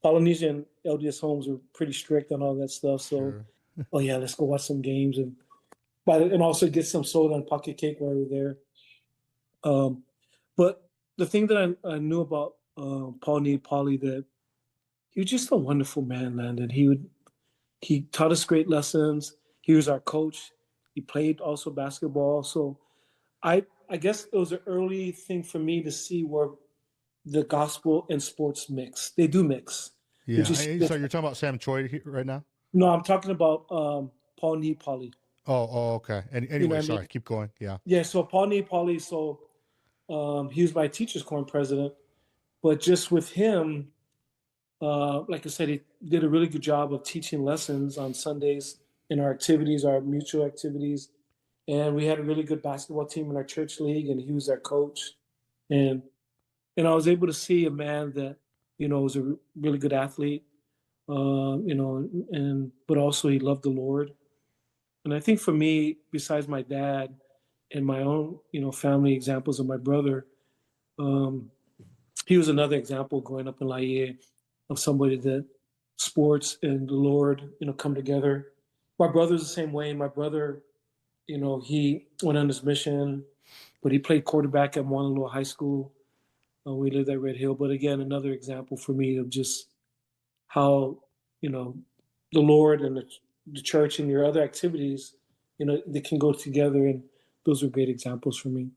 Polynesian LDS homes are pretty strict on all that stuff. So, Sure. oh yeah, let's go watch some games and also get some soda and pocket cake while we're there. But the thing that I knew about Paul Niumatalolo, that he was just a wonderful man, Landon. He taught us great lessons. He was our coach. He played also basketball. So I guess it was an early thing for me to see where the gospel and sports mix. They do mix. Yeah. So you're talking about Sam Choi right now? No, I'm talking about Paul Niumatalolo. Oh, okay. Anyway, sorry. Keep going. Yeah. Yeah, so Paul Niumatalolo, so he was my teachers quorum president, but just with him, like I said, he did a really good job of teaching lessons on Sundays in our activities, our mutual activities, and we had a really good basketball team in our church league, and he was our coach, and I was able to see a man that was a really good athlete, and but also he loved the Lord, and I think for me, besides my dad and my own family examples of my brother. Um, he was another example growing up in Laie of somebody that sports and the Lord, come together. My brother's the same way. My brother, he went on his mission, but he played quarterback at Waianae High School. We lived at Red Hill. But again, another example for me of just how, the Lord and the church and your other activities, they can go together. And those are great examples for me.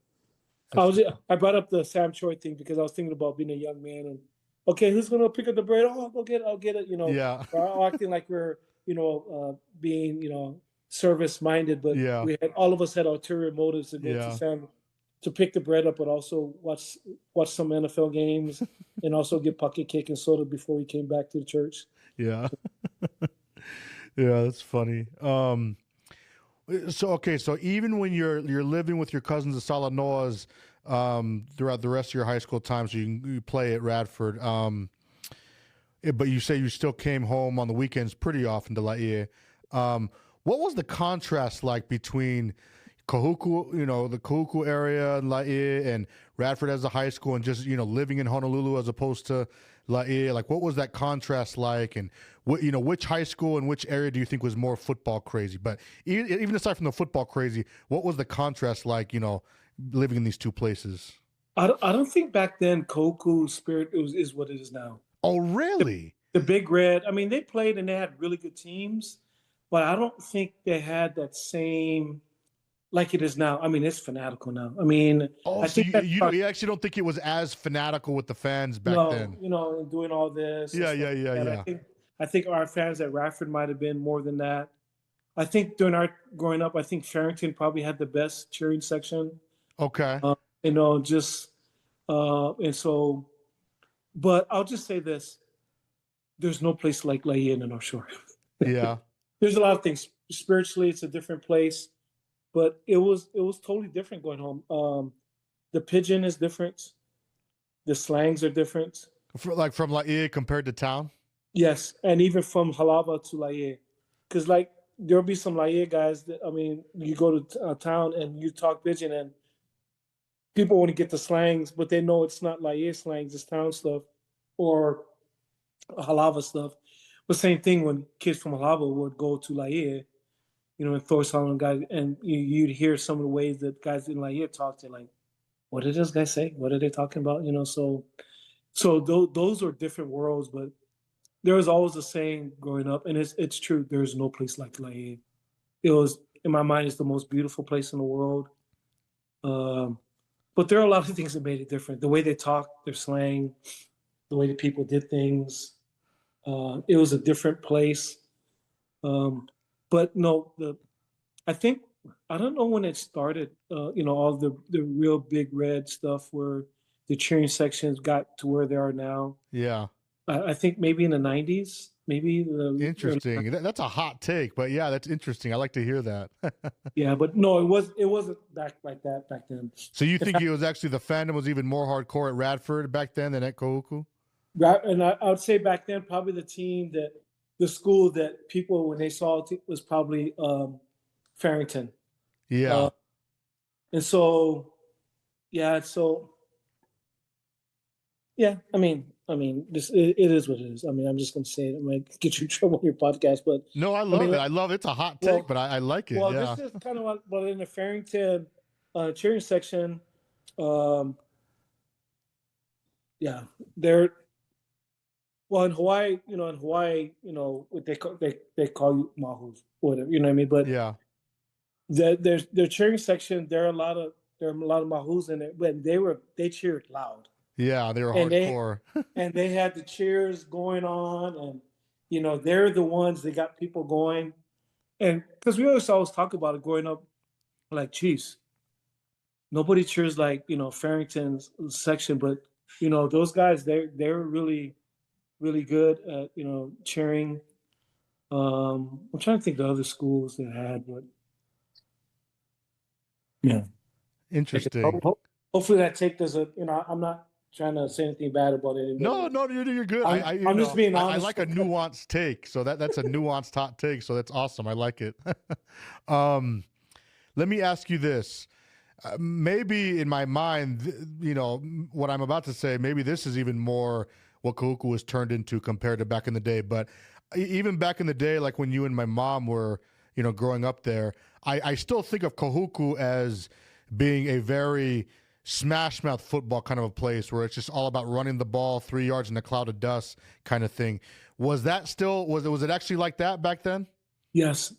I brought up the Sam Choi thing because I was thinking about being a young man and okay, who's gonna pick up the bread? Oh, I'll get it. Yeah. We're acting like we're being service minded, but Yeah. all of us had ulterior motives to go to Yeah. Sam to pick the bread up, but also watch some NFL games and also get pocket cake and soda before we came back to the church. Yeah. Yeah, that's funny. So even when you're living with your cousins at Salanoas throughout the rest of your high school time, so you play at Radford, but you say you still came home on the weekends pretty often to Laie. What was the contrast like between Kahuku, the Kahuku area and Laie, and Radford as a high school, and just living in Honolulu as opposed to Laie? Like, what was that contrast like, and which high school and which area do you think was more football crazy? But even aside from the football crazy, what was the contrast like? Living in these two places. I don't think back then Kahuku spirit is what it is now. Oh, really? The Big Red. I mean, they played and they had really good teams, but I don't think they had that same like it is now. I mean, it's fanatical now. I mean, I so think you actually don't think it was as fanatical with the fans back then? and doing all this. Yeah. I think our fans at Radford might have been more than that. I think during our growing up, I think Farrington probably had the best cheering section. Okay. And so, but I'll just say this: there's no place like Laie in the North Shore. Yeah. There's a lot of things. Spiritually, it's a different place, but it was totally different going home. The pidgin is different. The slangs are different. From Laie compared to town? Yes, and even from Halava to Laie. Because, there'll be some Laie guys that, you go to town and you talk pidgin and people want to get the slangs, but they know it's not Laie slangs, it's town stuff or Halava stuff. But same thing when kids from Halava would go to Laie, and throw some guys, and you'd hear some of the ways that guys in Laie talk to, like, what did those guys say? What are they talking about? So those are different worlds, but there was always a saying growing up, and it's true. There's no place like Laie. It was, in my mind, it's the most beautiful place in the world. But there are a lot of things that made it different. The way they talked, their slang, the way the people did things. It was a different place. But no, I think, I don't know when it started, all the real Big Red stuff where the cheering sections got to where they are now. Yeah. I think maybe in the 90s, maybe. Interesting. That's a hot take, but yeah, that's interesting. I like to hear that. Yeah, but no, it wasn't back like that back then. So you think it was actually the fandom was even more hardcore at Radford back then than at Kahuku? And I would say back then, probably the school that people, when they saw it, was probably Farrington. Yeah. And so, yeah, this it is what it is. I'm just gonna say it. I might get you in trouble on your podcast, but no, I love it. I love it. It's a hot take, but I like it. Well, yeah. This is kind of like, in the Farrington cheering section, yeah, they're. Well, in Hawaii, what they call you mahus, whatever, you know what I mean. But yeah, their cheering section, there are a lot of mahus in it, but they cheered loud. Yeah, they were hardcore. And they had the cheers going on, and they're the ones that got people going. And because we always talk about it growing up, like, geez, nobody cheers like Farrington's section, but those guys, they're really, really good at cheering. I'm trying to think of the other schools that had, but yeah, interesting. Hopefully that take doesn't. I'm not trying to say anything bad about it. No, you're good. I'm just being honest. I like a nuanced take, so that's a nuanced hot take. So that's awesome. I like it. Let me ask you this. Maybe in my mind, what I'm about to say, maybe this is even more what Kahuku was turned into compared to back in the day. But even back in the day, like when you and my mom were, growing up there, I still think of Kahuku as being a very smash mouth football kind of a place where it's just all about running the ball 3 yards in a cloud of dust kind of thing. Was that still, was it actually like that back then? Yes.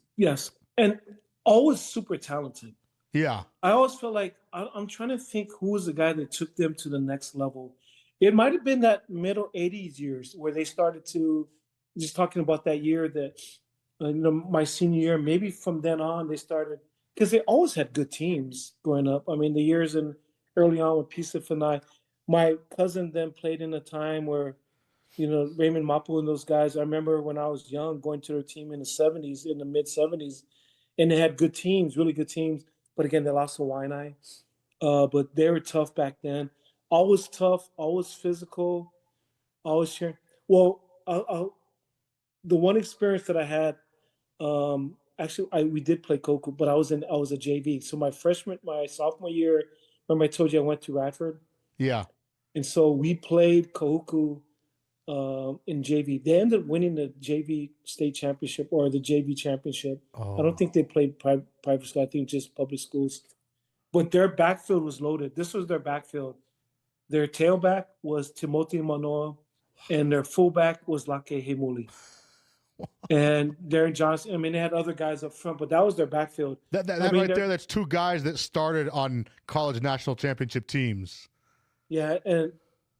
And always super talented. Yeah. I always felt like I'm trying to think who was the guy that took them to the next level. It might have been that middle 80s years where they started to, just talking about that year that, my senior year, maybe from then on they started, because they always had good teams growing up. I mean, the years in early on with Pisa Fanai. My cousin then played in a time where, Raymond Mapu and those guys. I remember when I was young going to their team in the 70s, in the mid 70s, and they had good teams, really good teams. But again, they lost to Waianae. But they were tough back then. Always tough, always physical, always sharing. Well, the one experience that I had, actually, we did play Koku, but I was a JV. So my sophomore year, remember I told you I went to Radford, Yeah. and so we played Kahuku in JV. They ended up winning the JV state championship or the JV championship. I don't Oh. think they played private school. I think just public schools. But their backfield was loaded. This was their backfield. Their tailback was Timothy Manoa, and their fullback was Laie Hemuli. And Darren Johnson. I mean, they had other guys up front, but that was their backfield. That I mean, right there, that's two guys that started on college national championship teams. Yeah, and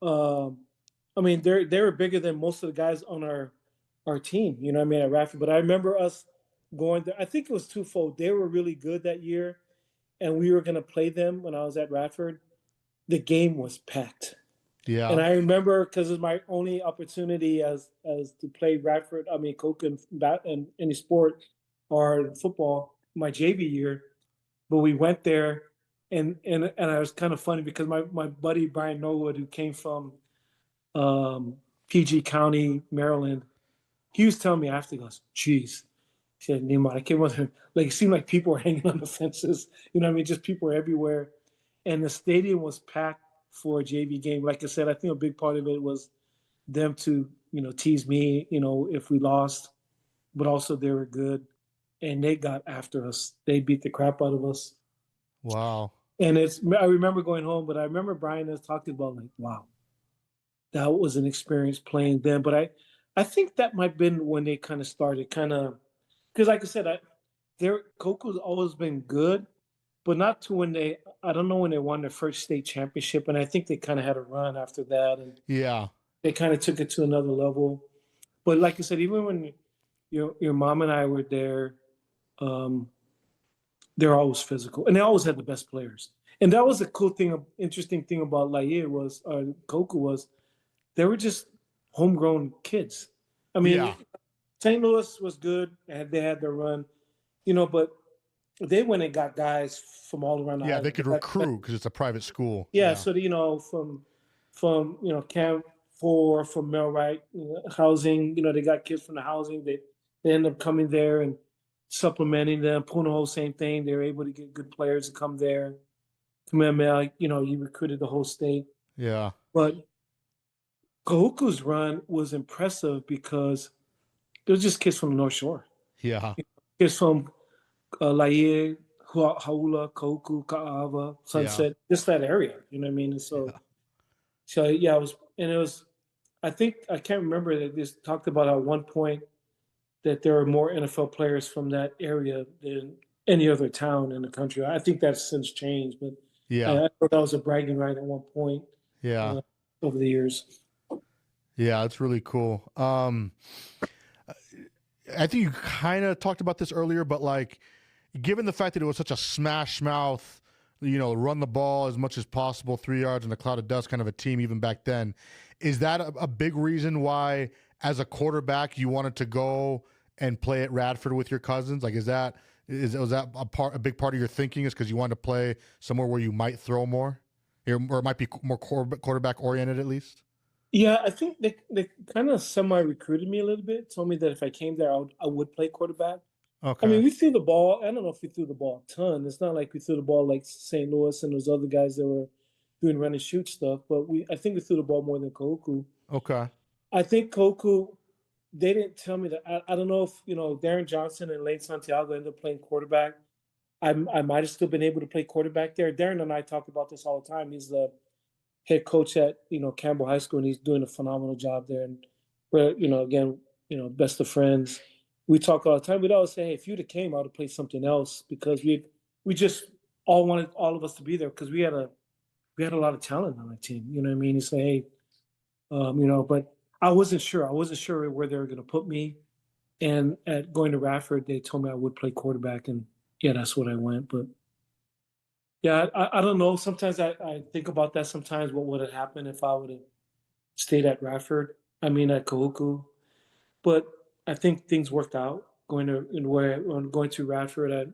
I mean, they were bigger than most of the guys on our team. You know what I mean, at Radford. But I remember us going there. I think it was twofold. They were really good that year, and we were going to play them when I was at Radford. The game was packed. Yeah. And I remember because it was my only opportunity as to play Radford. I mean, Coke and any sport or football. My JV year, but we went there, and I was kind of funny because my buddy Brian Norwood, who came from PG County, Maryland, he was telling me after, he goes, "Geez," he said, "Niumatalolo, I came with him. Like it seemed like people were hanging on the fences. You know what I mean? Just people were everywhere, and the stadium was packed for a JV game. Like I said, I think a big part of it was them to tease me, if we lost, but also they were good, and they got after us. They beat the crap out of us. Wow. And I remember going home, but I remember Brian has talked about like, wow, that was an experience playing them. But I think that might have been when they kind of started, because like I said, their Coco's always been good, but not to I don't know when they won their first state championship, and I think they kind of had a run after that, and Yeah. they kind of took it to another level. But like I said, even when your mom and I were there, they're always physical, and they always had the best players. And that was the cool thing, interesting thing about Laie was, Koku was, they were just homegrown kids. I mean, Yeah. St. Louis was good, and they had their run, but they went and got guys from all around the Yeah, island. they could recruit because it's a private school. Yeah, so from Camp 4, from Millwright housing, they got kids from the housing. They end up coming there and supplementing them. Punahou, same thing. They were able to get good players to come there. Kamehameha, you recruited the whole state. Yeah. But Kahuku's run was impressive because it was just kids from the North Shore. Yeah. Kids from Laie, Haula, Kahuku, Ka'ava, Sunset, just that area. You know what I mean? And so yeah, it was. I think I can't remember. They just talked about at one point that there are more NFL players from that area than any other town in the country. I think that's since changed, but Yeah. I thought that was a bragging right at one point. Yeah. Over the years. Yeah, it's really cool. I think you kind of talked about this earlier, but like, given the fact that it was such a smash mouth, run the ball as much as possible, 3 yards in a cloud of dust kind of a team even back then, is that a big reason why, as a quarterback, you wanted to go and play at Radford with your cousins? Like, was that a big part of your thinking, is because you wanted to play somewhere where you might throw more, or it might be more quarterback oriented at least? Yeah, I think they kind of semi-recruited me a little bit, told me that if I came there, I would play quarterback. I mean, Okay. we threw the ball. I don't know if we threw the ball a ton. It's not like we threw the ball like St. Louis and those other guys that were doing run and shoot stuff, but I think we threw the ball more than Kahuku. Okay. I think Kahuku, they didn't tell me that. I don't know if, Darren Johnson and Lane Santiago ended up playing quarterback. I might have still been able to play quarterback there. Darren and I talk about this all the time. He's the head coach at Campbell High School, and he's doing a phenomenal job there. And we're again best of friends. We talk all the time. We'd always say, hey, if you'd have came, I would have played something else, because we just all wanted all of us to be there, because we had a lot of talent on the team. You know what I mean? You say, hey, but I wasn't sure. I wasn't sure where they were going to put me. And at going to Radford, they told me I would play quarterback, and yeah, that's what I went. But Yeah, I don't know. Sometimes I think about that sometimes. What would have happened if I would have stayed at Radford? I mean, at Kahuku. But I think things worked out. Going to in where when going to Radford, I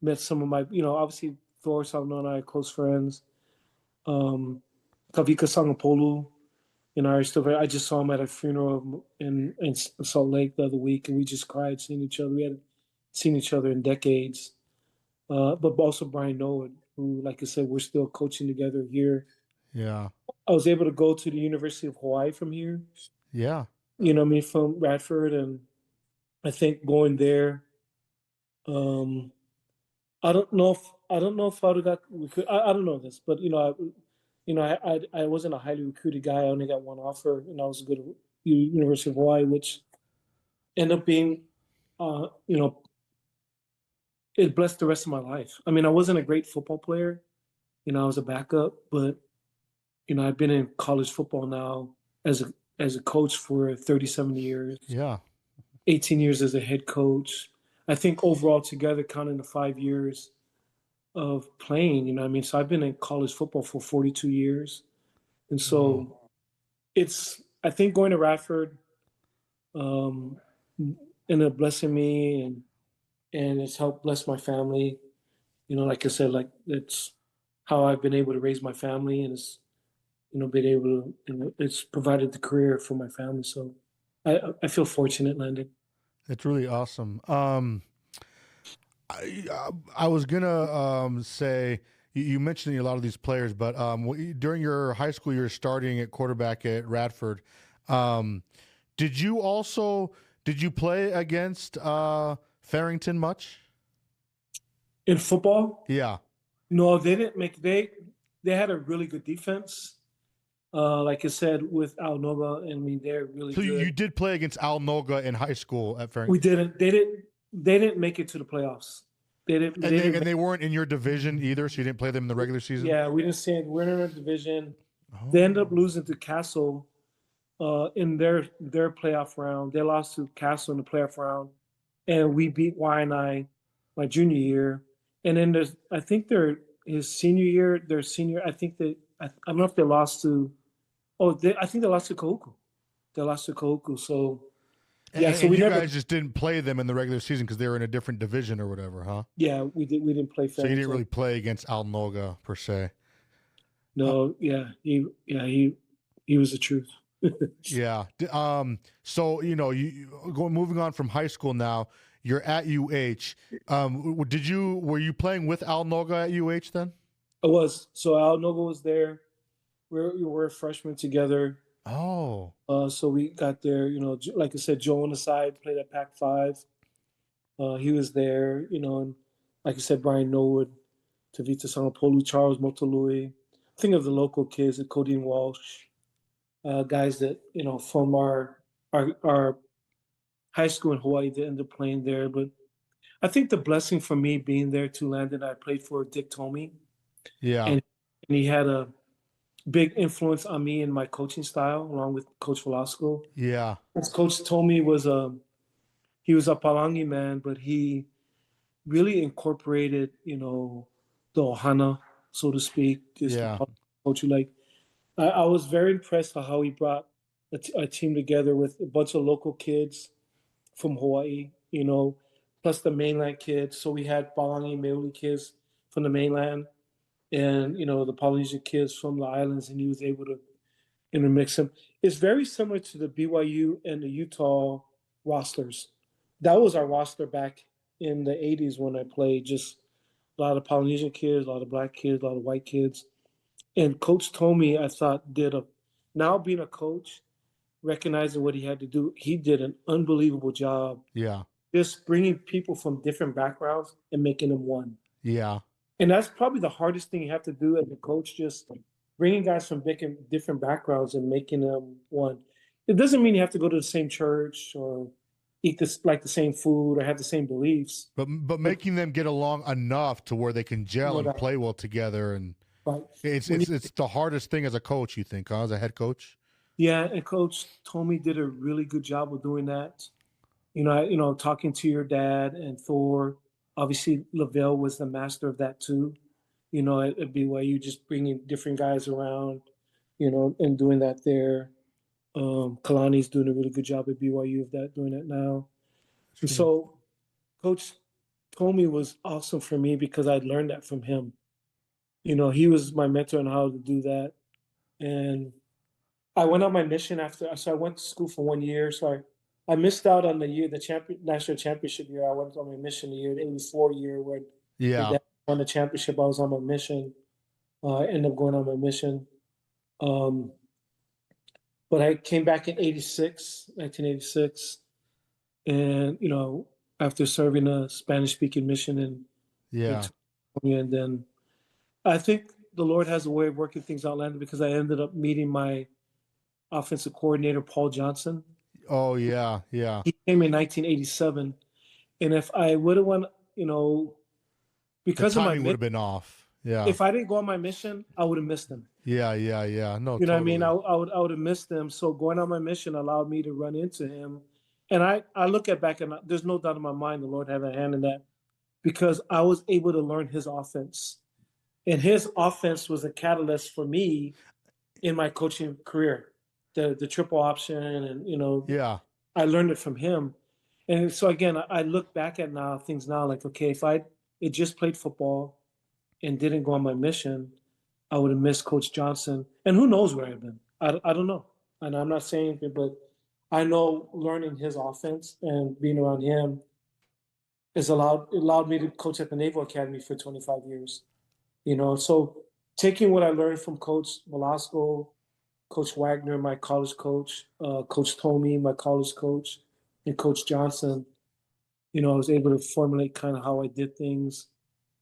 met some of my, obviously Thor, Salanoas and I are close friends. Um, Kavika Sangapolu and I are still very. I just saw him at a funeral in Salt Lake the other week, and we just cried seeing each other. We hadn't seen each other in decades. But also Brian Noah, who, like I said, we're still coaching together here. Yeah. I was able to go to the University of Hawaii from here. Yeah. You know what I mean, from Radford, and I think going there. Um, I don't know if I would have got recruited. I don't know this, but I wasn't a highly recruited guy. I only got one offer, and I was a good University of Hawaii, which ended up being, uh, you know, it blessed the rest of my life. I mean, I wasn't a great football player. I was a backup, but I've been in college football now as a coach for 37 years, Yeah. 18 years as a head coach. I think overall together, counting the 5 years of playing, you know what I mean? So I've been in college football for 42 years. And Wow. so I think going to Radford, um, ended up blessing me and it's helped bless my family. Like I said, like it's how I've been able to raise my family and been able to, it's provided the career for my family. So I feel fortunate, Landon. It's really awesome. I was gonna say you mentioned a lot of these players, but during your high school year, starting at quarterback at Radford, um, did you play against Farrington much? In football, Yeah. no, they didn't make they had a really good defense. Like I said, with Al Noga, I mean they're really So you good. did play against Al Noga in high school at We Farrington, didn't. They didn't make it to the playoffs. They didn't. and They they didn't. and they weren't in your division either, so you didn't play them in the regular season. Yeah, we didn't see it. We're in our division. They ended up Oh. losing to Castle in their playoff round. They lost to Castle in the playoff round, and we beat Waianae my junior year. And then I think his senior year, their senior. I don't know if they lost to. I think they lost to Kahuku. They lost to Kahuku. So And, yeah, so and we you never. guys just didn't play them in the regular season because they were in a different division or whatever, huh? Yeah, we did. We didn't play So you didn't Farrington. really play against Al Noga per se. Uh, No, yeah, he was the truth. yeah. So moving on from high school now, you're at UH. Were you playing with Al Noga at UH then? I was. So Al Noble was there. We were freshmen together. Oh. So we got there. Like I said, Joe on the side played at Pac-5. He was there. And like I said, Brian Norwood, Tavita Sangapolu, Charles Motolui. Think of the local kids, Codine Walsh, guys that from our high school in Hawaii that ended up playing there. But I think the blessing for me being there too, Landon, I played for Dick Tomey, Yeah. and he had a big influence on me and my coaching style, along with Coach Velasco. Yeah. As Coach Tomey he was a Palangi man, but he really incorporated, the Ohana, so to speak, just the Yeah. culture. Like I was very impressed with how he brought a team together with a bunch of local kids from Hawaii, plus the mainland kids. So we had Palangi Maoli kids from the mainland and, the Polynesian kids from the islands, and he was able to intermix them. It's very similar to the BYU and the Utah rosters. That was our roster back in the 80s when I played. Just a lot of Polynesian kids, a lot of black kids, a lot of white kids. And Coach Tomey, I thought, now being a coach, recognizing what he had to do, he did an unbelievable job Yeah. just bringing people from different backgrounds and making them one. Yeah. And that's probably the hardest thing you have to do as a coach, just bringing guys from different backgrounds and making them one. It doesn't mean you have to go to the same church or eat the same food or have the same beliefs. But But making them get along enough to where they can gel no and doubt, play well together, and right? it's When it's you, it's the hardest thing as a coach, you think, huh? As a head coach? yeah, and Coach Tomey did a really good job of doing that. Talking to your dad and Thor. Obviously, Lavelle was the master of that too. at BYU, just bringing different guys around, and doing that there. Kalani's doing a really good job at BYU of that, doing that now. And so Coach Comey was awesome for me because I learned that from him. He was my mentor on how to do that. And I went on my mission so I went to school for 1 year. So I missed out on the national championship year. I went on my mission the year, the '84 year, where they won the championship. I was on my mission. I ended up going on my mission. But I came back in 1986. And, after serving a Spanish speaking mission in California, and then I think the Lord has a way of working things out, Landon, because I ended up meeting my offensive coordinator, Paul Johnson. Oh, yeah. He came in 1987. And if I would have went, because of my mission, would have been off. Yeah. If I didn't go on my mission, I would have missed them. Yeah. No, what I mean? I would have missed them. So going on my mission allowed me to run into him. And I look back and there's no doubt in my mind the Lord had a hand in that, because I was able to learn his offense. And his offense was a catalyst for me in my coaching career. The triple option and, I learned it from him. And so again, I look back at things now like, okay, if I had just played football and didn't go on my mission, I would have missed Coach Johnson. And who knows where I'd been. I don't know. And I'm not saying anything, but I know learning his offense and being around him allowed me to coach at the Naval Academy for 25 years. So taking what I learned from Coach Velasco, Coach Wagner, my college coach, Coach Tomey, my college coach, and Coach Johnson, I was able to formulate kind of how I did things.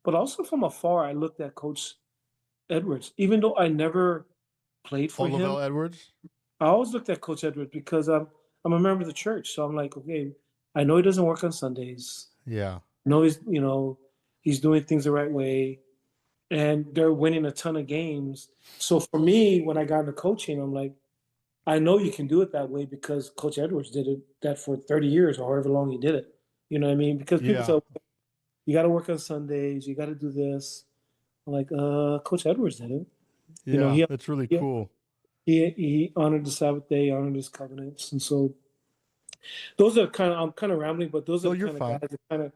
But also from afar, I looked at Coach Edwards. Even though I never played for him, Edwards? I always looked at Coach Edwards because I'm a member of the church. So I'm like, okay, I know he doesn't work on Sundays. Yeah. I know he's doing things the right way. And they're winning a ton of games. So for me, when I got into coaching, I'm like, I know you can do it that way because Coach Edwards did that for 30 years or however long he did it. You know what I mean? Because people say, you got to work on Sundays, you got to do this. I'm like, Coach Edwards did it. Yeah, that's really cool. He honored the Sabbath day, honored his covenants. And so those are I'm kind of rambling, but those are the kind of guys that kind of,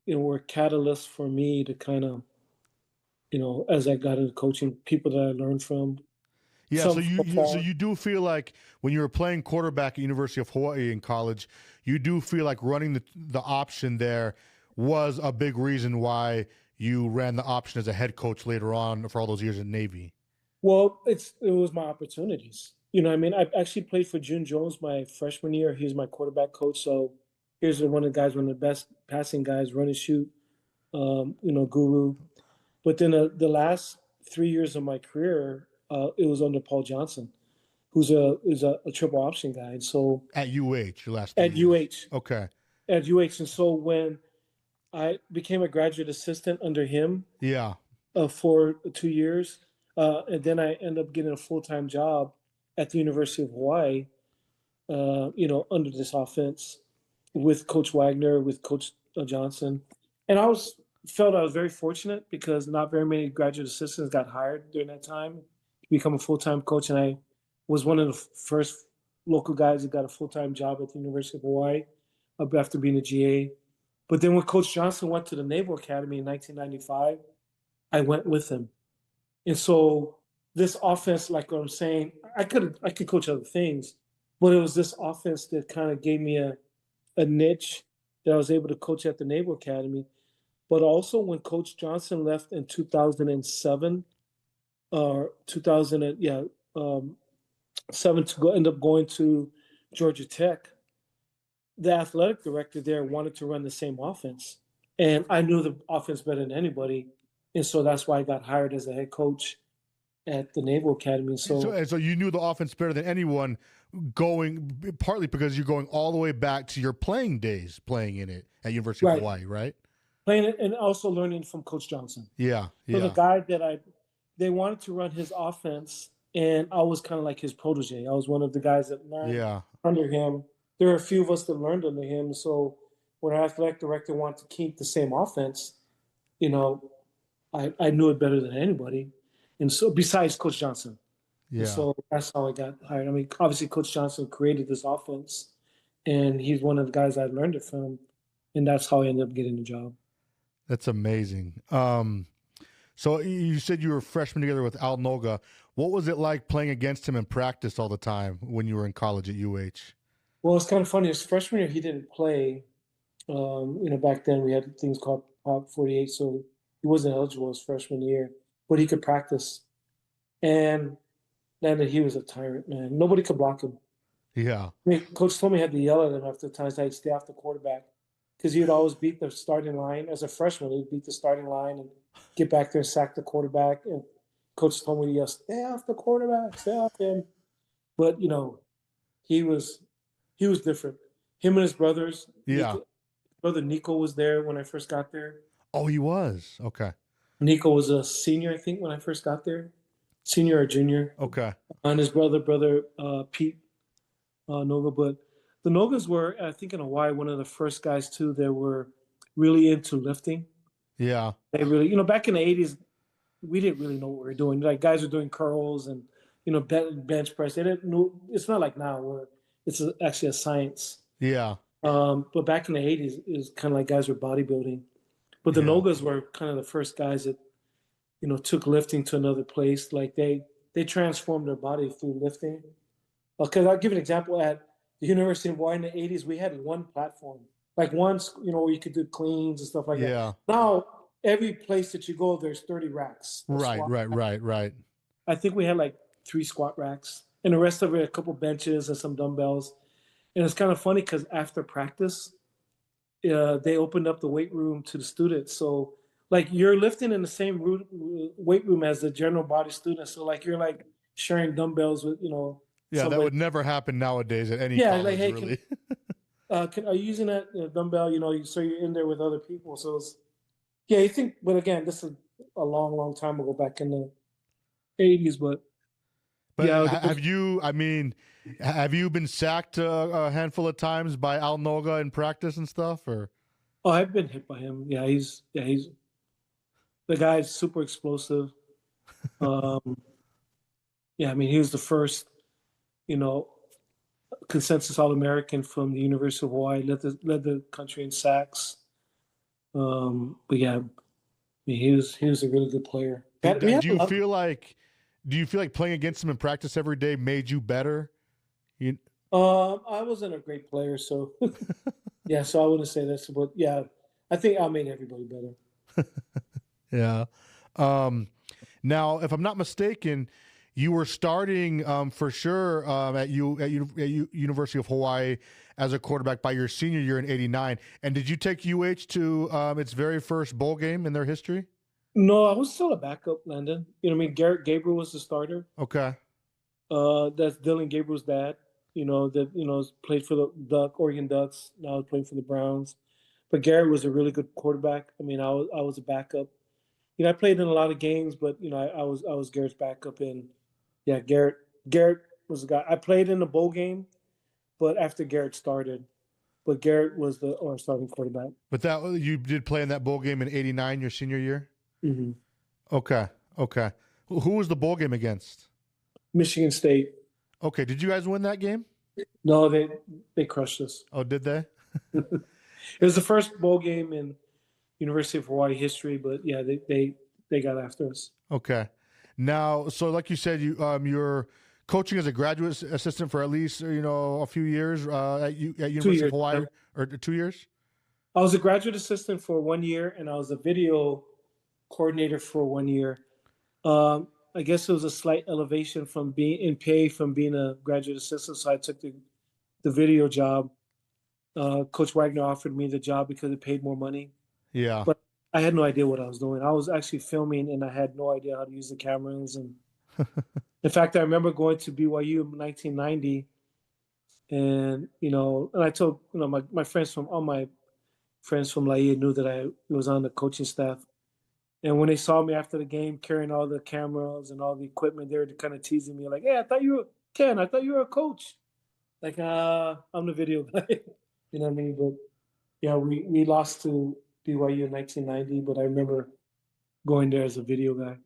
were catalysts for me to kind of, as I got into coaching, people that I learned from. Yeah, so you do feel like when you were playing quarterback at University of Hawaii in college, you do feel like running the option there was a big reason why you ran the option as a head coach later on for all those years in Navy. Well, it was my opportunities. I actually played for June Jones my freshman year. He was my quarterback coach. So here's one of the best passing guys, run and shoot, guru. But then the last 3 years of my career, it was under Paul Johnson, who's a triple option guy. And so at UH, your last at UH, okay, at UH. And so when I became a graduate assistant under him, for 2 years, and then I ended up getting a full-time job at the University of Hawaii, under this offense with Coach Wagner, with Coach Johnson, and I felt I was very fortunate because not very many graduate assistants got hired during that time to become a full-time coach. And I was one of the first local guys that got a full-time job at the University of Hawaii after being a GA. But then when Coach Johnson went to the Naval Academy in 1995, I went with him. And so this offense, like what I'm saying, I could coach other things, but it was this offense that kind of gave me a niche that I was able to coach at the Naval Academy. But also when Coach Johnson left in 2007, or 7 to end up going to Georgia Tech, the athletic director there wanted to run the same offense. And I knew the offense better than anybody. And so that's why I got hired as a head coach at the Naval Academy. So you knew the offense better than anyone, partly because you're going all the way back to your playing days, playing in it at University of Hawaii, right? Playing it and also learning from Coach Johnson. Yeah. So the guy that they wanted to run his offense, and I was kind of like his protege. I was one of the guys that learned under him. There are a few of us that learned under him. So when our athletic director wanted to keep the same offense, I knew it better than anybody. And so besides Coach Johnson. And Yeah. so that's how I got hired. I mean, obviously Coach Johnson created this offense and he's one of the guys I learned it from. And that's how I ended up getting the job. That's amazing. So you said you were a freshman together with Al Noga. What was it like playing against him in practice all the time when you were in college at UH? Well, it's kind of funny. His freshman year, he didn't play. Back then we had things called Pop 48, so he wasn't eligible his freshman year, but he could practice. And then he was a tyrant, man. Nobody could block him. Yeah. I mean, Coach told me I had to yell at him after times I'd stay off the quarterback because he would always beat the starting line. As a freshman, he'd beat the starting line and get back there and sack the quarterback. And Coach told me to yell, "Stay off the quarterback, stay off him." But he was different. Him and his brothers. Yeah. Brother Nico was there when I first got there. Oh, he was. Okay. Nico was a senior, I think, when I first got there, senior or junior. Okay. And his brother Pete Noga. But the Nogas were, I think, in Hawaii, one of the first guys too that were really into lifting. Yeah. They really, back in the '80s, we didn't really know what we were doing. Like guys were doing curls and bench press. They didn't know. It's not like now where it's actually a science. Yeah. But back in the '80s, it was kind of like guys were bodybuilding. But the Nogas were kind of the first guys that, took lifting to another place. Like they transformed their body through lifting. Because I'll give an example. At the University of Hawaii in the '80s, we had one platform, like once, where you could do cleans and stuff like that. Now, every place that you go, there's 30 racks. Right. I think we had like 3 squat racks, and the rest of it, a couple benches and some dumbbells. And it's kind of funny because after practice, they opened up the weight room to the students. So like you're lifting in the same weight room as the general body students. So like you're like sharing dumbbells with, Yeah, that would never happen nowadays at any college, like, hey, really. are you using that dumbbell, so you're in there with other people. So it's, you think, but again, this is a long, long time ago back in the '80s, but yeah. Have you been sacked a handful of times by Al Noga in practice and stuff, or? Oh, I've been hit by him. Yeah, he's the guy's super explosive. Yeah, I mean, he was the first, consensus All-American from the University of Hawaii. Led the country in sacks. But yeah, I mean, he was a really good player. Do you feel like playing against him in practice every day made you better? I wasn't a great player, so yeah, so I wouldn't say this, but yeah, I think I made everybody better. Yeah. Now, if I'm not mistaken, you were starting for sure at University of Hawaii as a quarterback by your senior year in '89. And did you take UH to its very first bowl game in their history? No, I was still a backup, Landon. Garrett Gabriel was the starter. Okay. That's Dylan Gabriel's dad. Played for the Oregon Ducks. Now he's playing for the Browns. But Garrett was a really good quarterback. I mean, I was a backup. I played in a lot of games, but I was Garrett's backup. And yeah, Garrett was the guy. I played in the bowl game, but after Garrett started. But Garrett was our starting quarterback. But you did play in that bowl game in '89, your senior year? Mm-hmm. Okay. Who was the bowl game against? Michigan State. Okay. Did you guys win that game? No, they crushed us. Oh, did they? It was the first bowl game in University of Hawaii history, but yeah, they got after us. Okay. Now, so like you said, you're coaching as a graduate assistant for at least a few years at University of Hawaii, or 2 years. I was a graduate assistant for 1 year, and I was a video coordinator for 1 year. I guess it was a slight elevation from being in pay from being a graduate assistant, so I took the video job. Coach Wagner offered me the job because it paid more money. Yeah. But I had no idea what I was doing. I was actually filming, and I had no idea how to use the cameras. And in fact, I remember going to BYU in 1990, and and I told my friends from Laie knew that I was on the coaching staff. And when they saw me after the game carrying all the cameras and all the equipment, they were kind of teasing me like, "Hey, I thought you were Ken. I thought you were a coach." Like, I'm the video guy. You know what I mean? But yeah, we lost to BYU in 1990. But I remember going there as a video guy.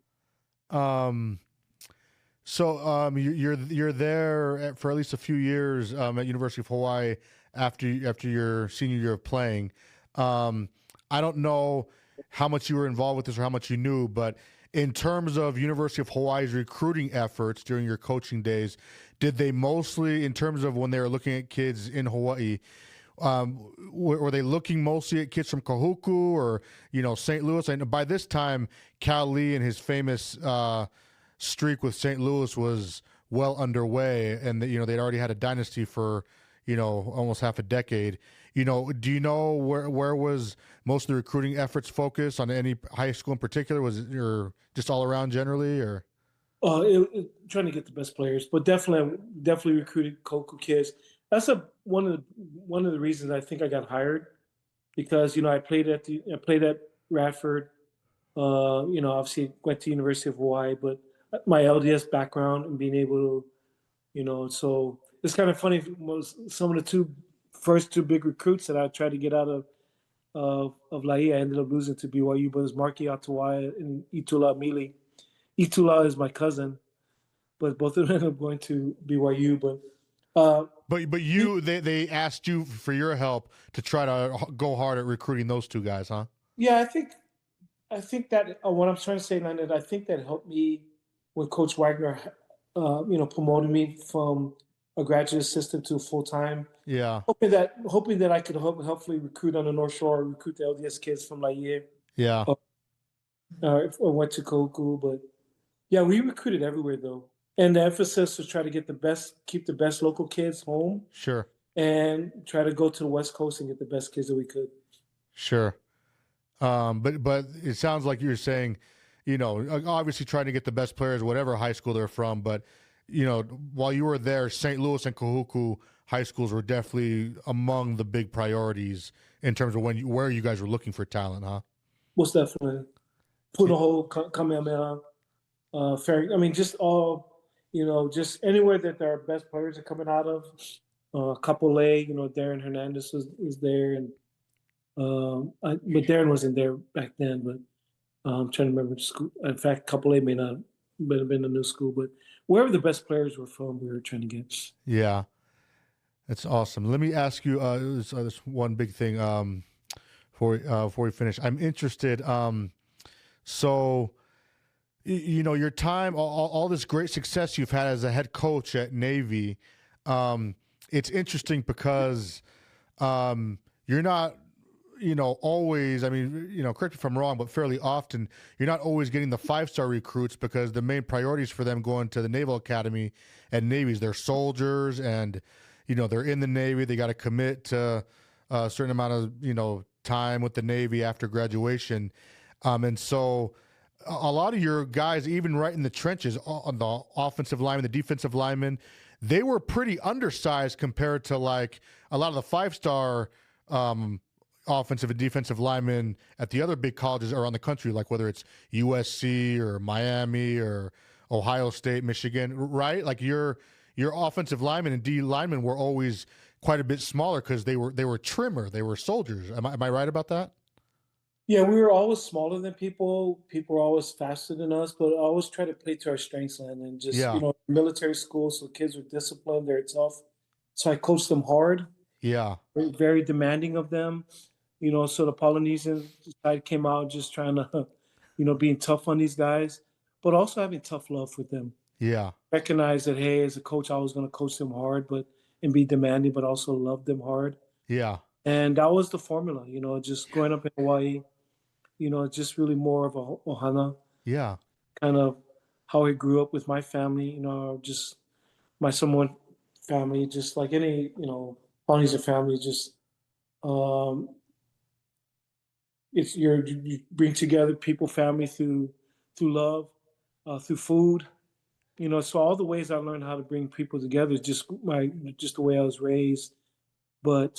You're there for at least a few years at University of Hawaii after your senior year of playing. I don't know how much you were involved with this or how much you knew, but in terms of University of Hawaii's recruiting efforts during your coaching days, did they mostly, in terms of when they were looking at kids in Hawaii, were they looking mostly at kids from Kahuku or St. Louis? And by this time, Laie and his famous streak with St. Louis was well underway, and they'd already had a dynasty for almost half a decade. Do you know where was most of the recruiting efforts focused on any high school in particular? Was it just all around generally, or? Trying to get the best players, but definitely recruited Kahuku kids. That's one of the reasons I think I got hired, because I played at Radford. Obviously went to University of Hawaii, but my LDS background and being able to, so it's kind of funny. Some of the first two big recruits that I tried to get out of Laie, I ended up losing to BYU, but it was Marky Atawai and Itula Mili. Itula is my cousin, but both of them ended up going to BYU. But they asked you for your help to try to go hard at recruiting those two guys, huh? Yeah, I think that what I'm trying to say, Landon, I think that helped me when Coach Wagner, promoted me from a graduate assistant to full time. Yeah. Hoping that I could hopefully recruit on the North Shore, recruit the LDS kids from Laie. Yeah. Or went to Kahuku, but yeah, we recruited everywhere though, and the emphasis was try to keep the best local kids home. Sure. And try to go to the West Coast and get the best kids that we could. Sure. But it sounds like you're saying, obviously trying to get the best players, whatever high school they're from. But, while you were there, St. Louis and Kahuku high schools were definitely among the big priorities in terms of where you guys were looking for talent, huh? Most definitely. Punahou, Kamehameha, Fair. I mean, just all, just anywhere that their best players are coming out of. Kapolei, Darren Hernandez was there, and but Darren wasn't there back then. But I'm trying to remember the school. In fact, Kapolei may not have been a new school, but wherever the best players were from, we were trying to get. Yeah, that's awesome. Let me ask you this one big thing before we finish. I'm interested. So, your time, all this great success you've had as a head coach at Navy. It's interesting because you're not, always, I mean, correct me if I'm wrong, but fairly often you're not always getting the 5-star recruits because the main priorities for them going to the Naval Academy and Navy's, they're soldiers and, they're in the Navy. They got to commit to a certain amount of, time with the Navy after graduation. And so a lot of your guys, even right in the trenches on the offensive lineman, the defensive lineman, they were pretty undersized compared to like a lot of the 5-star offensive and defensive linemen at the other big colleges around the country, like whether it's USC or Miami or Ohio State, Michigan, right? Like your offensive linemen and D linemen were always quite a bit smaller because they were trimmer, they were soldiers. Am I right about that? Yeah, we were always smaller than people. People were always faster than us, but I always try to play to our strengths and just, military school. So kids were disciplined, they're tough. So I coached them hard. Yeah. Very demanding of them. So the Polynesian side came out just trying to, being tough on these guys, but also having tough love with them. Yeah. Recognize that, hey, as a coach, I was going to coach them hard, and be demanding, but also love them hard. Yeah. And that was the formula, just growing up in Hawaii. Just really more of a ohana. Yeah. Kind of how I grew up with my family, just my Samoan family, just like any, Polynesian family, just it's you bring together people, family through love, through food, so all the ways I learned how to bring people together is just the way I was raised. But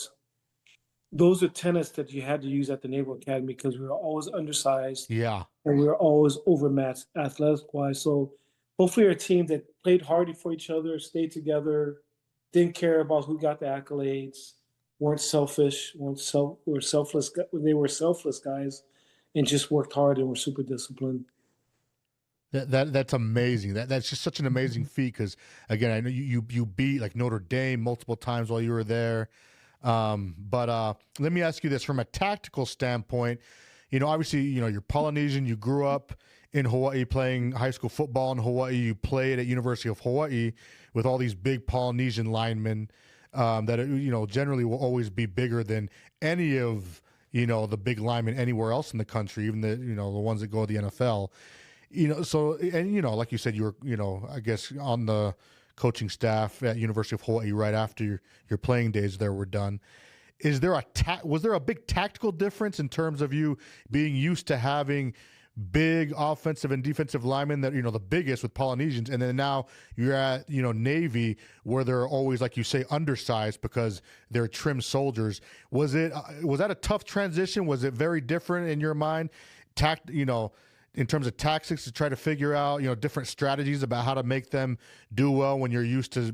those are tenets that you had to use at the Naval Academy because we were always undersized. Yeah. And we were always overmatched athletic-wise. So hopefully our team that played hard for each other, stayed together, didn't care about who got the accolades, weren't selfish, were selfless. They were selfless guys. and just worked hard and were super disciplined. That's amazing. That's just such an amazing feat because, again, I know you beat like Notre Dame multiple times while you were there. But let me ask you this from a tactical standpoint. Obviously, you're Polynesian. You grew up in Hawaii playing high school football in Hawaii. You played at University of Hawaii with all these big Polynesian linemen that generally will always be bigger than any of the big linemen anywhere else in the country, even the ones that go to the NFL. So, and, like you said, you were, I guess on the coaching staff at University of Hawaii right after your playing days there were done. Was there a big tactical difference in terms of you being used to having big offensive and defensive linemen that, the biggest with Polynesians, and then now you're at, Navy where they're always, like you say, undersized because they're trim soldiers. Was that a tough transition? Was it very different in your mind? In terms of tactics to try to figure out, different strategies about how to make them do well when you're used to,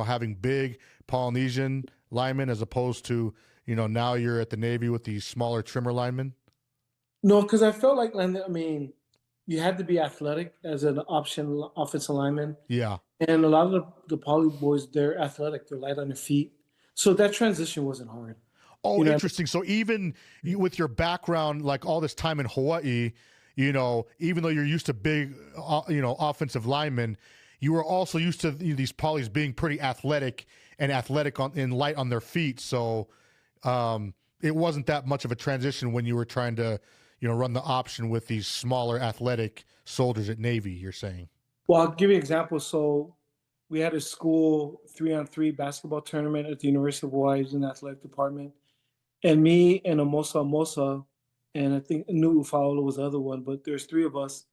having big Polynesian linemen as opposed to, now you're at the Navy with these smaller trimmer linemen? No, because I felt like, you had to be athletic as an option offensive lineman. Yeah. And a lot of the poly boys, they're athletic. They're light on their feet. So that transition wasn't hard. Oh, interesting. So even with your background, like all this time in Hawaii, even though you're used to big, offensive linemen, you were also used to these polys being pretty athletic and light on their feet. So it wasn't that much of a transition when you were trying to, run the option with these smaller athletic soldiers at Navy, you're saying. Well, I'll give you an example. So we had a school 3-on-3 basketball tournament at the University of Hawaii in the athletic department. And me and Amosa, and I think Nu'ufaolo was the other one, but there's three of us.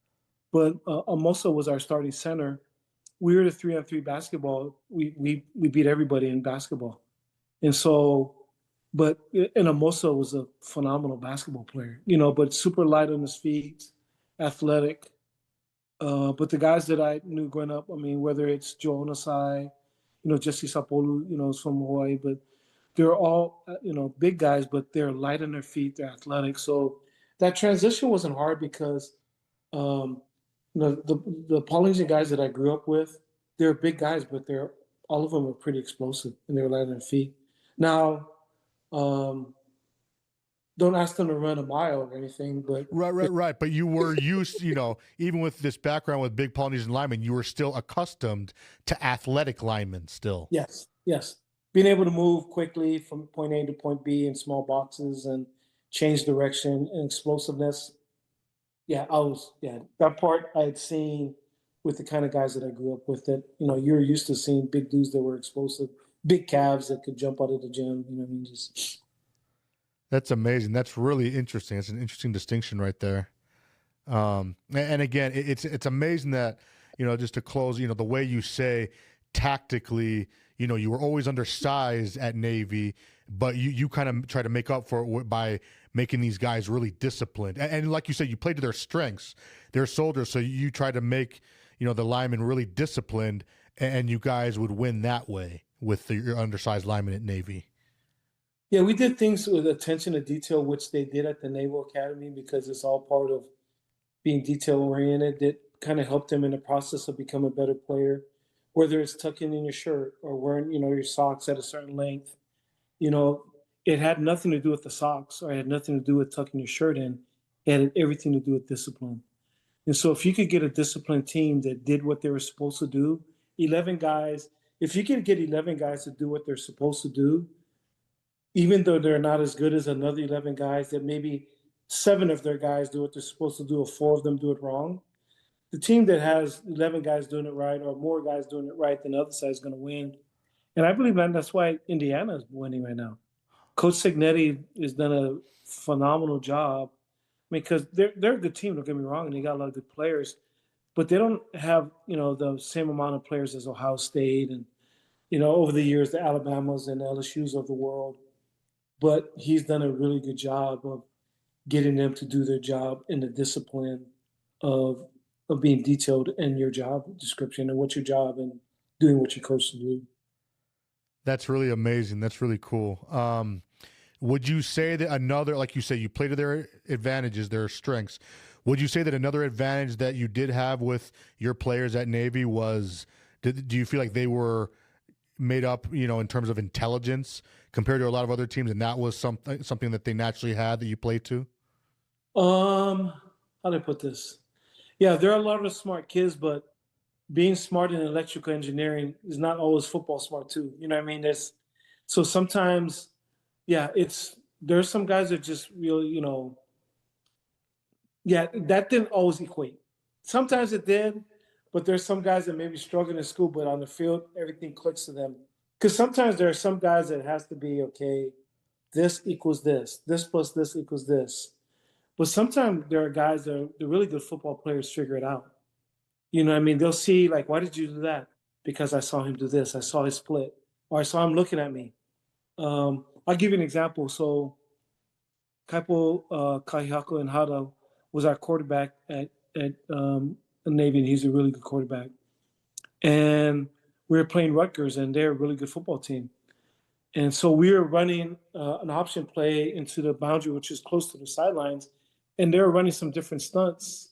But Amosa was our starting center. We were the 3-on-3 basketball. We beat everybody in basketball. And Amosa was a phenomenal basketball player, but super light on his feet, athletic. But the guys that I knew growing up, whether it's Joe Onasai, Jesse Sapolu, is from Hawaii, but they're all, big guys, but they're light on their feet, they're athletic. So that transition wasn't hard because, the Polynesian guys that I grew up with, they're big guys, but all of them are pretty explosive and they're light on their feet. Now, don't ask them to run a mile or anything, but right. But you were used, even with this background with big Polynesian linemen, you were still accustomed to athletic linemen still. Yes. Being able to move quickly from point A to point B in small boxes and change direction and explosiveness. Yeah, that part I had seen with the kind of guys that I grew up with that, you're used to seeing big dudes that were explosive, big calves that could jump out of the gym, just. That's amazing. That's really interesting. It's an interesting distinction right there. And again, it's amazing that, just to close, the way you say tactically, you were always undersized at Navy, but you kind of try to make up for it by making these guys really disciplined. And like you said, you play to their strengths. They're soldiers, so you try to make, the linemen really disciplined, and you guys would win that way with your undersized linemen at Navy. Yeah, we did things with attention to detail, which they did at the Naval Academy because it's all part of being detail-oriented. That kind of helped them in the process of becoming a better player, whether it's tucking in your shirt or wearing, your socks at a certain length. It had nothing to do with the socks or it had nothing to do with tucking your shirt in. It had everything to do with discipline. And so if you could get a disciplined team that did what they were supposed to do, 11 guys, if you can get 11 guys to do what they're supposed to do, even though they're not as good as another 11 guys, that maybe 7 of their guys do what they're supposed to do or 4 of them do it wrong, the team that has 11 guys doing it right or more guys doing it right than the other side is going to win. And I believe that's why Indiana is winning right now. Coach Signetti has done a phenomenal job. Because they're a good team, don't get me wrong, and they got a lot of good players, but they don't have, the same amount of players as Ohio State and, over the years, the Alabamas and LSUs of the world. But he's done a really good job of getting them to do their job in the discipline of being detailed in your job description and what's your job and doing what you're coached to do. That's really amazing. That's really cool. Would you say that another, like you say, you play to their advantages, their strengths? Would you say that another advantage that you did have with your players at Navy was, do you feel like they were made up, in terms of intelligence compared to a lot of other teams, and that was something that they naturally had that you played to? How do I put this? Yeah, there are a lot of smart kids, but being smart in electrical engineering is not always football smart too. You know what I mean? So sometimes, yeah, there's some guys that just really, yeah, that didn't always equate. Sometimes it did, but there's some guys that maybe struggle in school, but on the field, everything clicks to them. Because sometimes there are some guys that has to be, okay, this equals this plus this equals this. But sometimes there are guys that are the really good football players figure it out. You know what I mean? They'll see, like, why did you do that? Because I saw him do this. I saw his split. Or I saw him looking at me. I'll give you an example. So Kaipo Kahiako and Hada was our quarterback at the Navy, and he's a really good quarterback. And we were playing Rutgers, and they're a really good football team. And so we were running an option play into the boundary, which is close to the sidelines, and they were running some different stunts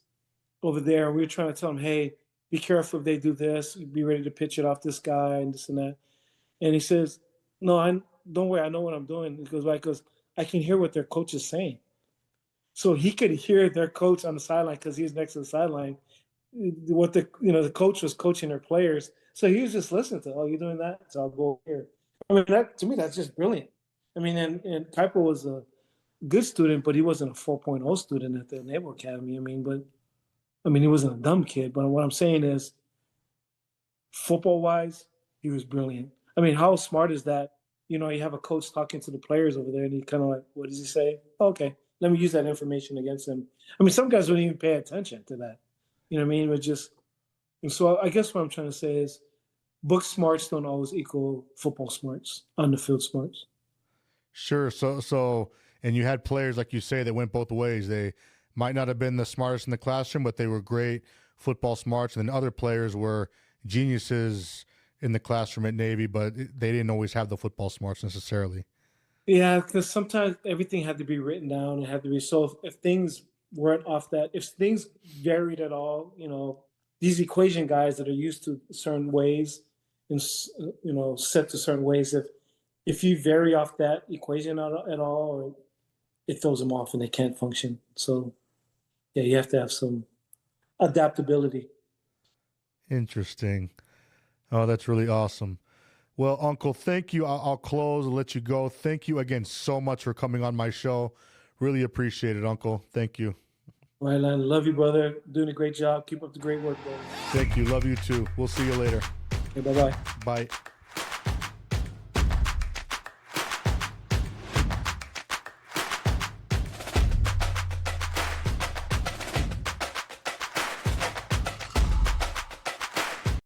over there. And we were trying to tell them, hey, be careful if they do this. Be ready to pitch it off this guy and this and that. And he says, no, don't worry. I know what I'm doing. He goes, why? Because I can hear what their coach is saying. So he could hear their coach on the sideline because he was next to the sideline. What the coach was coaching their players. So he was just listening to, oh, you're doing that? So I'll go here. I mean, to me, that's just brilliant. I mean, and Kaipo was a good student, but he wasn't a 4.0 student at the Naval Academy. He wasn't a dumb kid. But what I'm saying is, football-wise, he was brilliant. I mean, how smart is that? You have a coach talking to the players over there, and he kind of like, what does he say? Oh, okay, let me use that information against him. I mean, some guys wouldn't even pay attention to that. You know what I mean? And so I guess what I'm trying to say is, book smarts don't always equal football smarts, on the field smarts. Sure. So, and you had players, like you say, that went both ways. They might not have been the smartest in the classroom, but they were great football smarts. And then other players were geniuses in the classroom at Navy, but they didn't always have the football smarts necessarily. Yeah, because sometimes everything had to be written down. It had to be, so if things weren't off that, if things varied at all, these equation guys that are used to certain ways and, set to certain ways, if you vary off that equation at all, it throws them off and they can't function. So yeah, you have to have some adaptability. Interesting. Oh, that's really awesome. Well, Uncle, thank you. I'll close and let you go. Thank you again so much for coming on my show. Really appreciate it, Uncle. Thank you. All right, Landon. Love you, brother. Doing a great job. Keep up the great work, brother. Thank you. Love you too. We'll see you later. Okay, bye-bye. Bye.